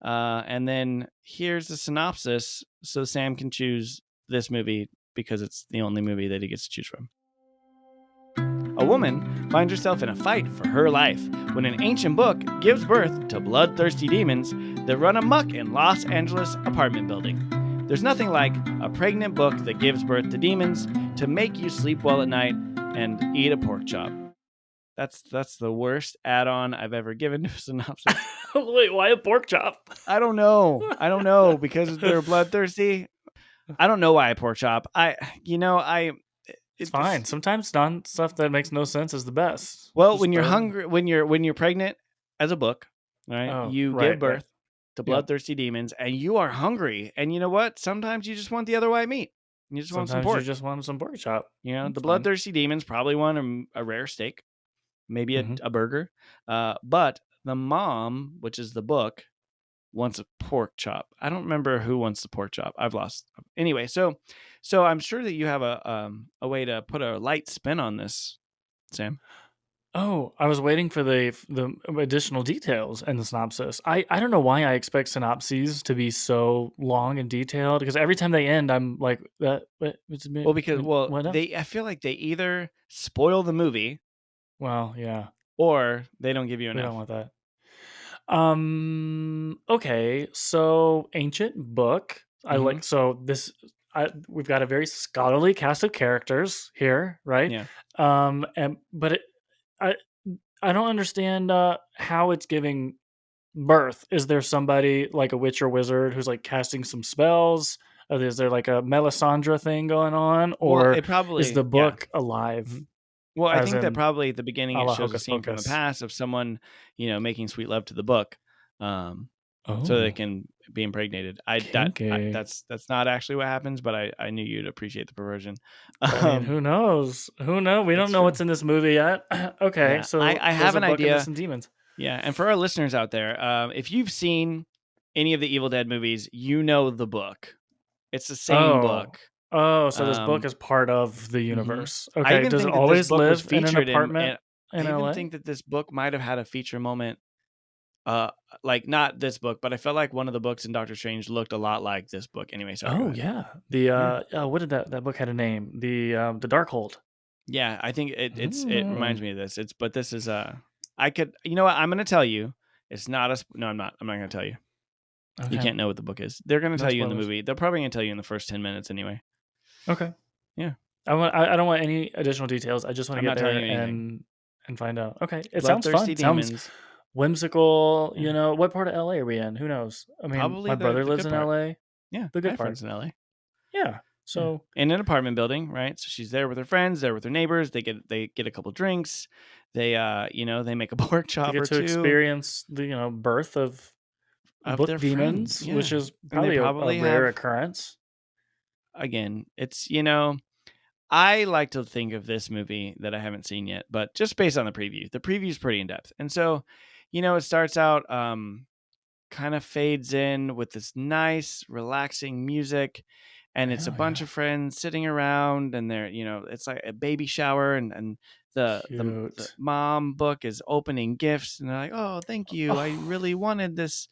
S1: And then here's the synopsis so Sam can choose this movie because it's the only movie that he gets to choose from. A woman finds herself in a fight for her life when an ancient book gives birth to bloodthirsty demons that run amok in Los Angeles apartment building. There's nothing like a pregnant book that gives birth to demons to make you sleep well at night and eat a pork chop. That's the worst add-on I've ever given to a synopsis.
S2: Wait, why a pork chop?
S1: I don't know because they're bloodthirsty. I don't know why a pork chop. It's
S2: fine. Sometimes stuff that makes no sense is the best.
S1: Well, when you're hungry, when you're pregnant as a book, right? You give birth to bloodthirsty demons, and you are hungry. And you know what? Sometimes you just want the other white meat. You just want some pork.
S2: You just want some pork chop.
S1: The bloodthirsty demons probably want a rare steak, maybe a burger. But the mom, which is the book, wants a pork chop. I don't remember who wants the pork chop. I've lost. Anyway, so I'm sure that you have a way to put a light spin on this, Sam.
S2: Oh, I was waiting for the additional details in the synopsis. I don't know why I expect synopses to be so long and detailed because every time they end, I'm like, I
S1: feel like they either spoil the movie.
S2: Well, yeah.
S1: Or they don't give you enough.
S2: They don't want that. Okay, so ancient book. We've got a very scholarly cast of characters here, right?
S1: Yeah.
S2: I don't understand how it's giving birth. Is there somebody like a witch or wizard who's like casting some spells? Is there like a Melisandre thing going on, or is the book alive?
S1: Well, I think that probably at the beginning it shows a scene from the past of someone, making sweet love to the book, so they can be impregnated. That's not actually what happens, but I knew you'd appreciate the perversion.
S2: Who knows? We don't know what's in this movie yet. Okay, so
S1: I have an idea.
S2: Some demons.
S1: Yeah, and for our listeners out there, if you've seen any of the Evil Dead movies, you know the book. It's the same
S2: Oh.
S1: book.
S2: Oh, so this book is part of the
S1: Mhm.
S2: universe.
S1: I
S2: Okay.
S1: even
S2: Does it
S1: think that this
S2: always
S1: book was
S2: live in an
S1: featured in,
S2: apartment
S1: I
S2: in
S1: even
S2: LA?
S1: think that this book might have had a feature moment. Uh, like not this book, but I felt like one of the books in Doctor Strange looked a lot like this book. Anyway, sorry, go
S2: Oh
S1: ahead.
S2: yeah.
S1: Yeah.
S2: What did that book had a name? The Darkhold.
S1: Yeah, I think it
S2: Mm.
S1: reminds me of this. But this is I could, you know what, I'm gonna tell you. It's not a no, I'm not. I'm not gonna tell you. You
S2: Okay.
S1: can't know what the book is. They're gonna
S2: No
S1: tell you in the
S2: spoilers.
S1: movie. They're probably gonna tell you in the first 10 minutes anyway.
S2: Okay.
S1: Yeah.
S2: I don't want any additional details. I just want to
S1: I'm
S2: get
S1: not telling you
S2: there
S1: anything.
S2: and find out. Okay. It sounds
S1: Bloodthirsty
S2: fun. Sounds
S1: demons.
S2: whimsical.
S1: Yeah.
S2: What part of LA are we in? Who knows? I mean,
S1: Probably
S2: my brother
S1: the
S2: lives
S1: good
S2: in
S1: part.
S2: LA.
S1: Yeah.
S2: The
S1: I
S2: good
S1: have
S2: part.
S1: friends in LA.
S2: Yeah.
S1: Yeah.
S2: So
S1: In an apartment building, right? So she's there with her friends, there with her neighbors. They get a couple drinks. They they make a pork
S2: they
S1: chop
S2: get
S1: or
S2: to
S1: two
S2: experience the birth of
S1: of
S2: book
S1: their friend.
S2: demons, which
S1: Yeah.
S2: is
S1: And they
S2: probably a
S1: probably
S2: rare
S1: have,
S2: occurrence.
S1: again, it's I like to think of this movie that I haven't seen yet, but just based on the preview is pretty in depth. And so, it starts out kind of fades in with this nice, relaxing music, and it's a
S2: Hell
S1: bunch
S2: yeah.
S1: of friends sitting around, and they're, it's like a baby shower, and the
S2: Cute.
S1: mom book is opening gifts, and they're like, "Oh, thank you. I
S2: Oh,
S1: really wanted this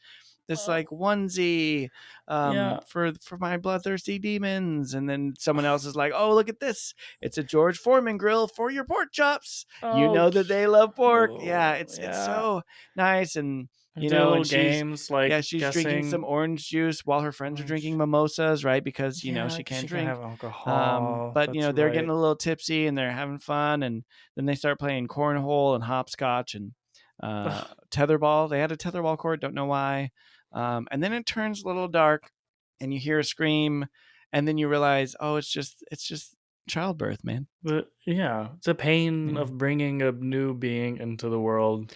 S2: uh,
S1: like onesie
S2: yeah.
S1: for my bloodthirsty demons." And then someone else is like, "Oh, look at this, it's a George Foreman grill for your pork chops. You
S2: Oh,
S1: know that they love pork." Yeah,
S2: oh,
S1: it's
S2: yeah.
S1: so nice. And
S2: And do little
S1: and
S2: games like
S1: she's drinking some
S2: guessing.
S1: orange juice while her friends are drinking
S2: Orange.
S1: mimosas, right? Because
S2: Yeah,
S1: she
S2: because
S1: can't
S2: she can
S1: drink.
S2: have alcohol.
S1: But
S2: That's
S1: they're getting
S2: right.
S1: a little tipsy and they're having fun, and then they start playing cornhole and hopscotch and
S2: Ugh.
S1: tetherball. They had a tetherball court, don't know why. And then it turns a little dark, and you hear a scream, and then you realize, oh, it's just childbirth, man.
S2: Yeah, the pain
S1: Yeah.
S2: of bringing a new being into the world.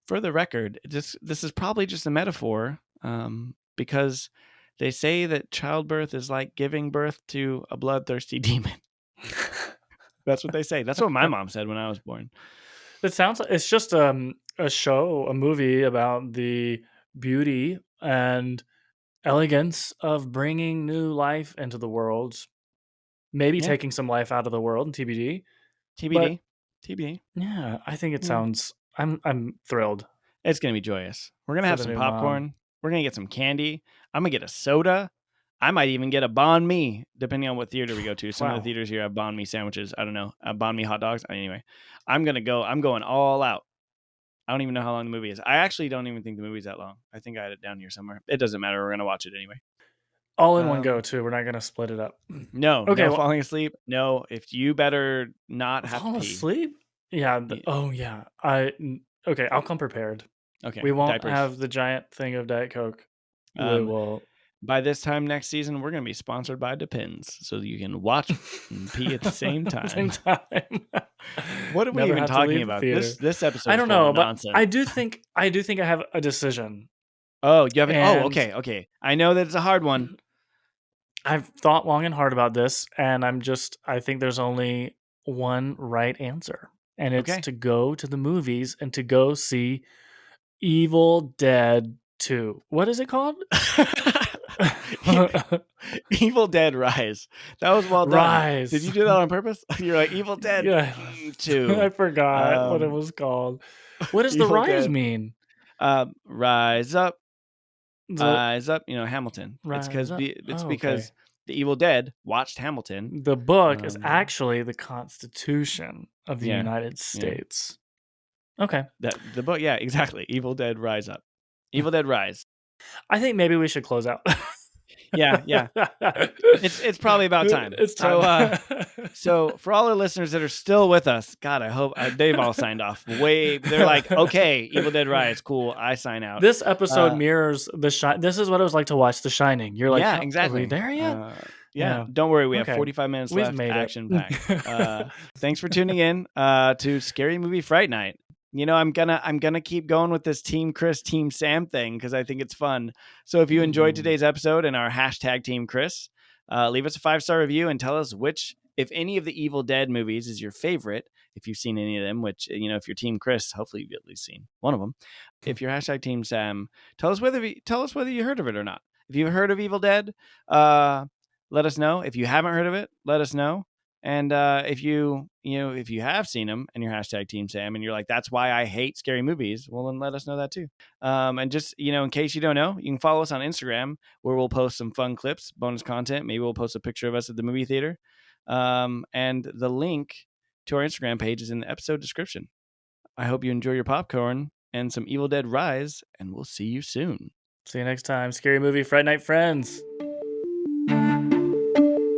S1: For the record, this is probably just a metaphor, because they say that childbirth is like giving birth to a bloodthirsty demon. That's what they say. That's what my mom said when I was born.
S2: It sounds like it's just a movie about the beauty and elegance of bringing new life into the world. Maybe
S1: Yeah,
S2: taking some life out of the world, TBD. But
S1: TBD, TBD.
S2: yeah, I think it
S1: Yeah.
S2: sounds. I'm thrilled
S1: It's gonna be joyous. We're gonna
S2: for
S1: have
S2: the
S1: some
S2: new mom.
S1: popcorn. We're gonna get some candy. I'm gonna get a soda. I might even get a banh mi, depending on what theater we go to. Some of the
S2: Wow.
S1: theaters here have banh mi sandwiches. I don't know, banh mi hot dogs. Anyway, I'm going all out. I don't even know how long the movie is. I actually don't even think the movie's that long. I think I had it down here somewhere. It doesn't matter. We're gonna watch it anyway.
S2: All in one go
S1: Um,
S2: too. We're not gonna split it up.
S1: no,
S2: Okay,
S1: no
S2: well,
S1: falling asleep. No, if you better not have to
S2: fall
S1: pee.
S2: asleep? Yeah.
S1: Yeah.
S2: Oh yeah. Okay. I'll come prepared.
S1: Okay,
S2: We won't
S1: diapers.
S2: have the giant thing of Diet Coke. We
S1: Um,
S2: will.
S1: by this time next season, we're gonna be sponsored by Depends, so you can watch and pee at the same
S2: At the same
S1: time.
S2: time.
S1: What are we
S2: Never
S1: even
S2: have to
S1: talking
S2: leave the
S1: about?
S2: theater.
S1: This episode
S2: I
S1: is
S2: don't
S1: full
S2: know,
S1: of
S2: but
S1: nonsense.
S2: I do think I have a decision.
S1: Oh, you haven't? Oh,
S2: And
S1: okay. I know that it's a hard one.
S2: I've thought long and hard about this, and I think there's only one right answer. And it's
S1: Okay.
S2: to go to the movies and to go see Evil Dead 2. What is it called?
S1: Evil Dead Rise. That was well done. Did
S2: Rise.
S1: you do that on purpose? You're like Evil Dead
S2: Yeah.
S1: 2.
S2: I forgot what it
S1: Um,
S2: was called. What does the
S1: Evil
S2: rise
S1: Dead.
S2: mean?
S1: Rise up,
S2: The
S1: eyes up. Hamilton.
S2: rise up.
S1: It's
S2: Oh, okay.
S1: because the Evil Dead watched Hamilton.
S2: The book is
S1: Um,
S2: actually the Constitution of the
S1: yeah,
S2: United
S1: yeah.
S2: States. Okay.
S1: That the book. Yeah, exactly. Evil Dead Rise Up. Evil Dead Rise.
S2: I think maybe we should close out.
S1: Yeah. It's probably about time.
S2: It's time.
S1: So for all our listeners that are still with us, God, I hope they've all signed off. They're like, okay, Evil Dead Rise, cool. I sign out.
S2: This episode mirrors This is what it was like to watch The Shining. You're like,
S1: Yeah,
S2: Are
S1: exactly.
S2: we there yet?
S1: Yeah. Don't worry, we have
S2: Okay.
S1: 45 minutes
S2: We've
S1: left.
S2: made
S1: Action
S2: it.
S1: packed. Thanks for tuning in to Scary Movie Fright Night. I'm gonna keep going with this Team Chris, Team Sam thing because I think it's fun. So if you enjoyed today's episode and our hashtag Team Chris, leave us a 5-star review and tell us which If any of the Evil Dead movies is your favorite, if you've seen any of them, which, if you're Team Chris, hopefully you've at least seen one of them. If you're hashtag Team Sam, tell us whether you heard of it or not. If you've heard of Evil Dead, let us know. If you haven't heard of it, let us know. And if you have seen them and you're hashtag Team Sam and you're like, that's why I hate scary movies, well, then let us know that too. And just, in case you don't know, you can follow us on Instagram where we'll post some fun clips, bonus content. Maybe we'll post a picture of us at the movie theater. And the link to our Instagram page is in the episode description. I hope you enjoy your popcorn and some Evil Dead Rise, and we'll see you soon.
S2: See you next time, Scary Movie Fright Night friends.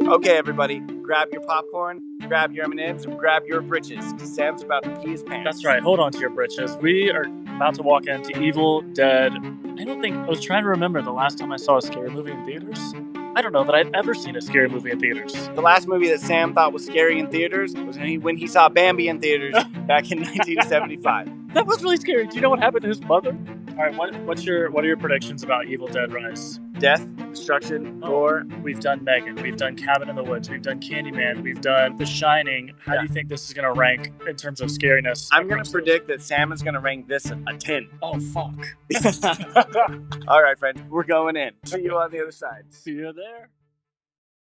S1: Okay, everybody, grab your popcorn, grab your M&Ms, and grab your britches, because Sam's about to pee his pants.
S2: That's right. Hold on to your britches. We are about to walk into Evil Dead. I was trying to remember the last time I saw a scary movie in theaters. I don't know that I'd ever seen a scary movie in theaters.
S1: The last movie that Sam thought was scary in theaters was when he saw Bambi in theaters back in 1975.
S2: That was really scary. Do you know what happened to his mother? All right, what are your predictions about Evil Dead Rise?
S1: Death, destruction, gore.
S2: We've done Megan. We've done Cabin in the Woods. We've done Candyman. We've done The Shining. How do you think this is going to rank in terms of scariness?
S1: I'm going to predict that Sam is going to rank this a 10.
S2: Oh, fuck.
S1: All right, friends, we're going in. See you on the other side.
S2: See you there.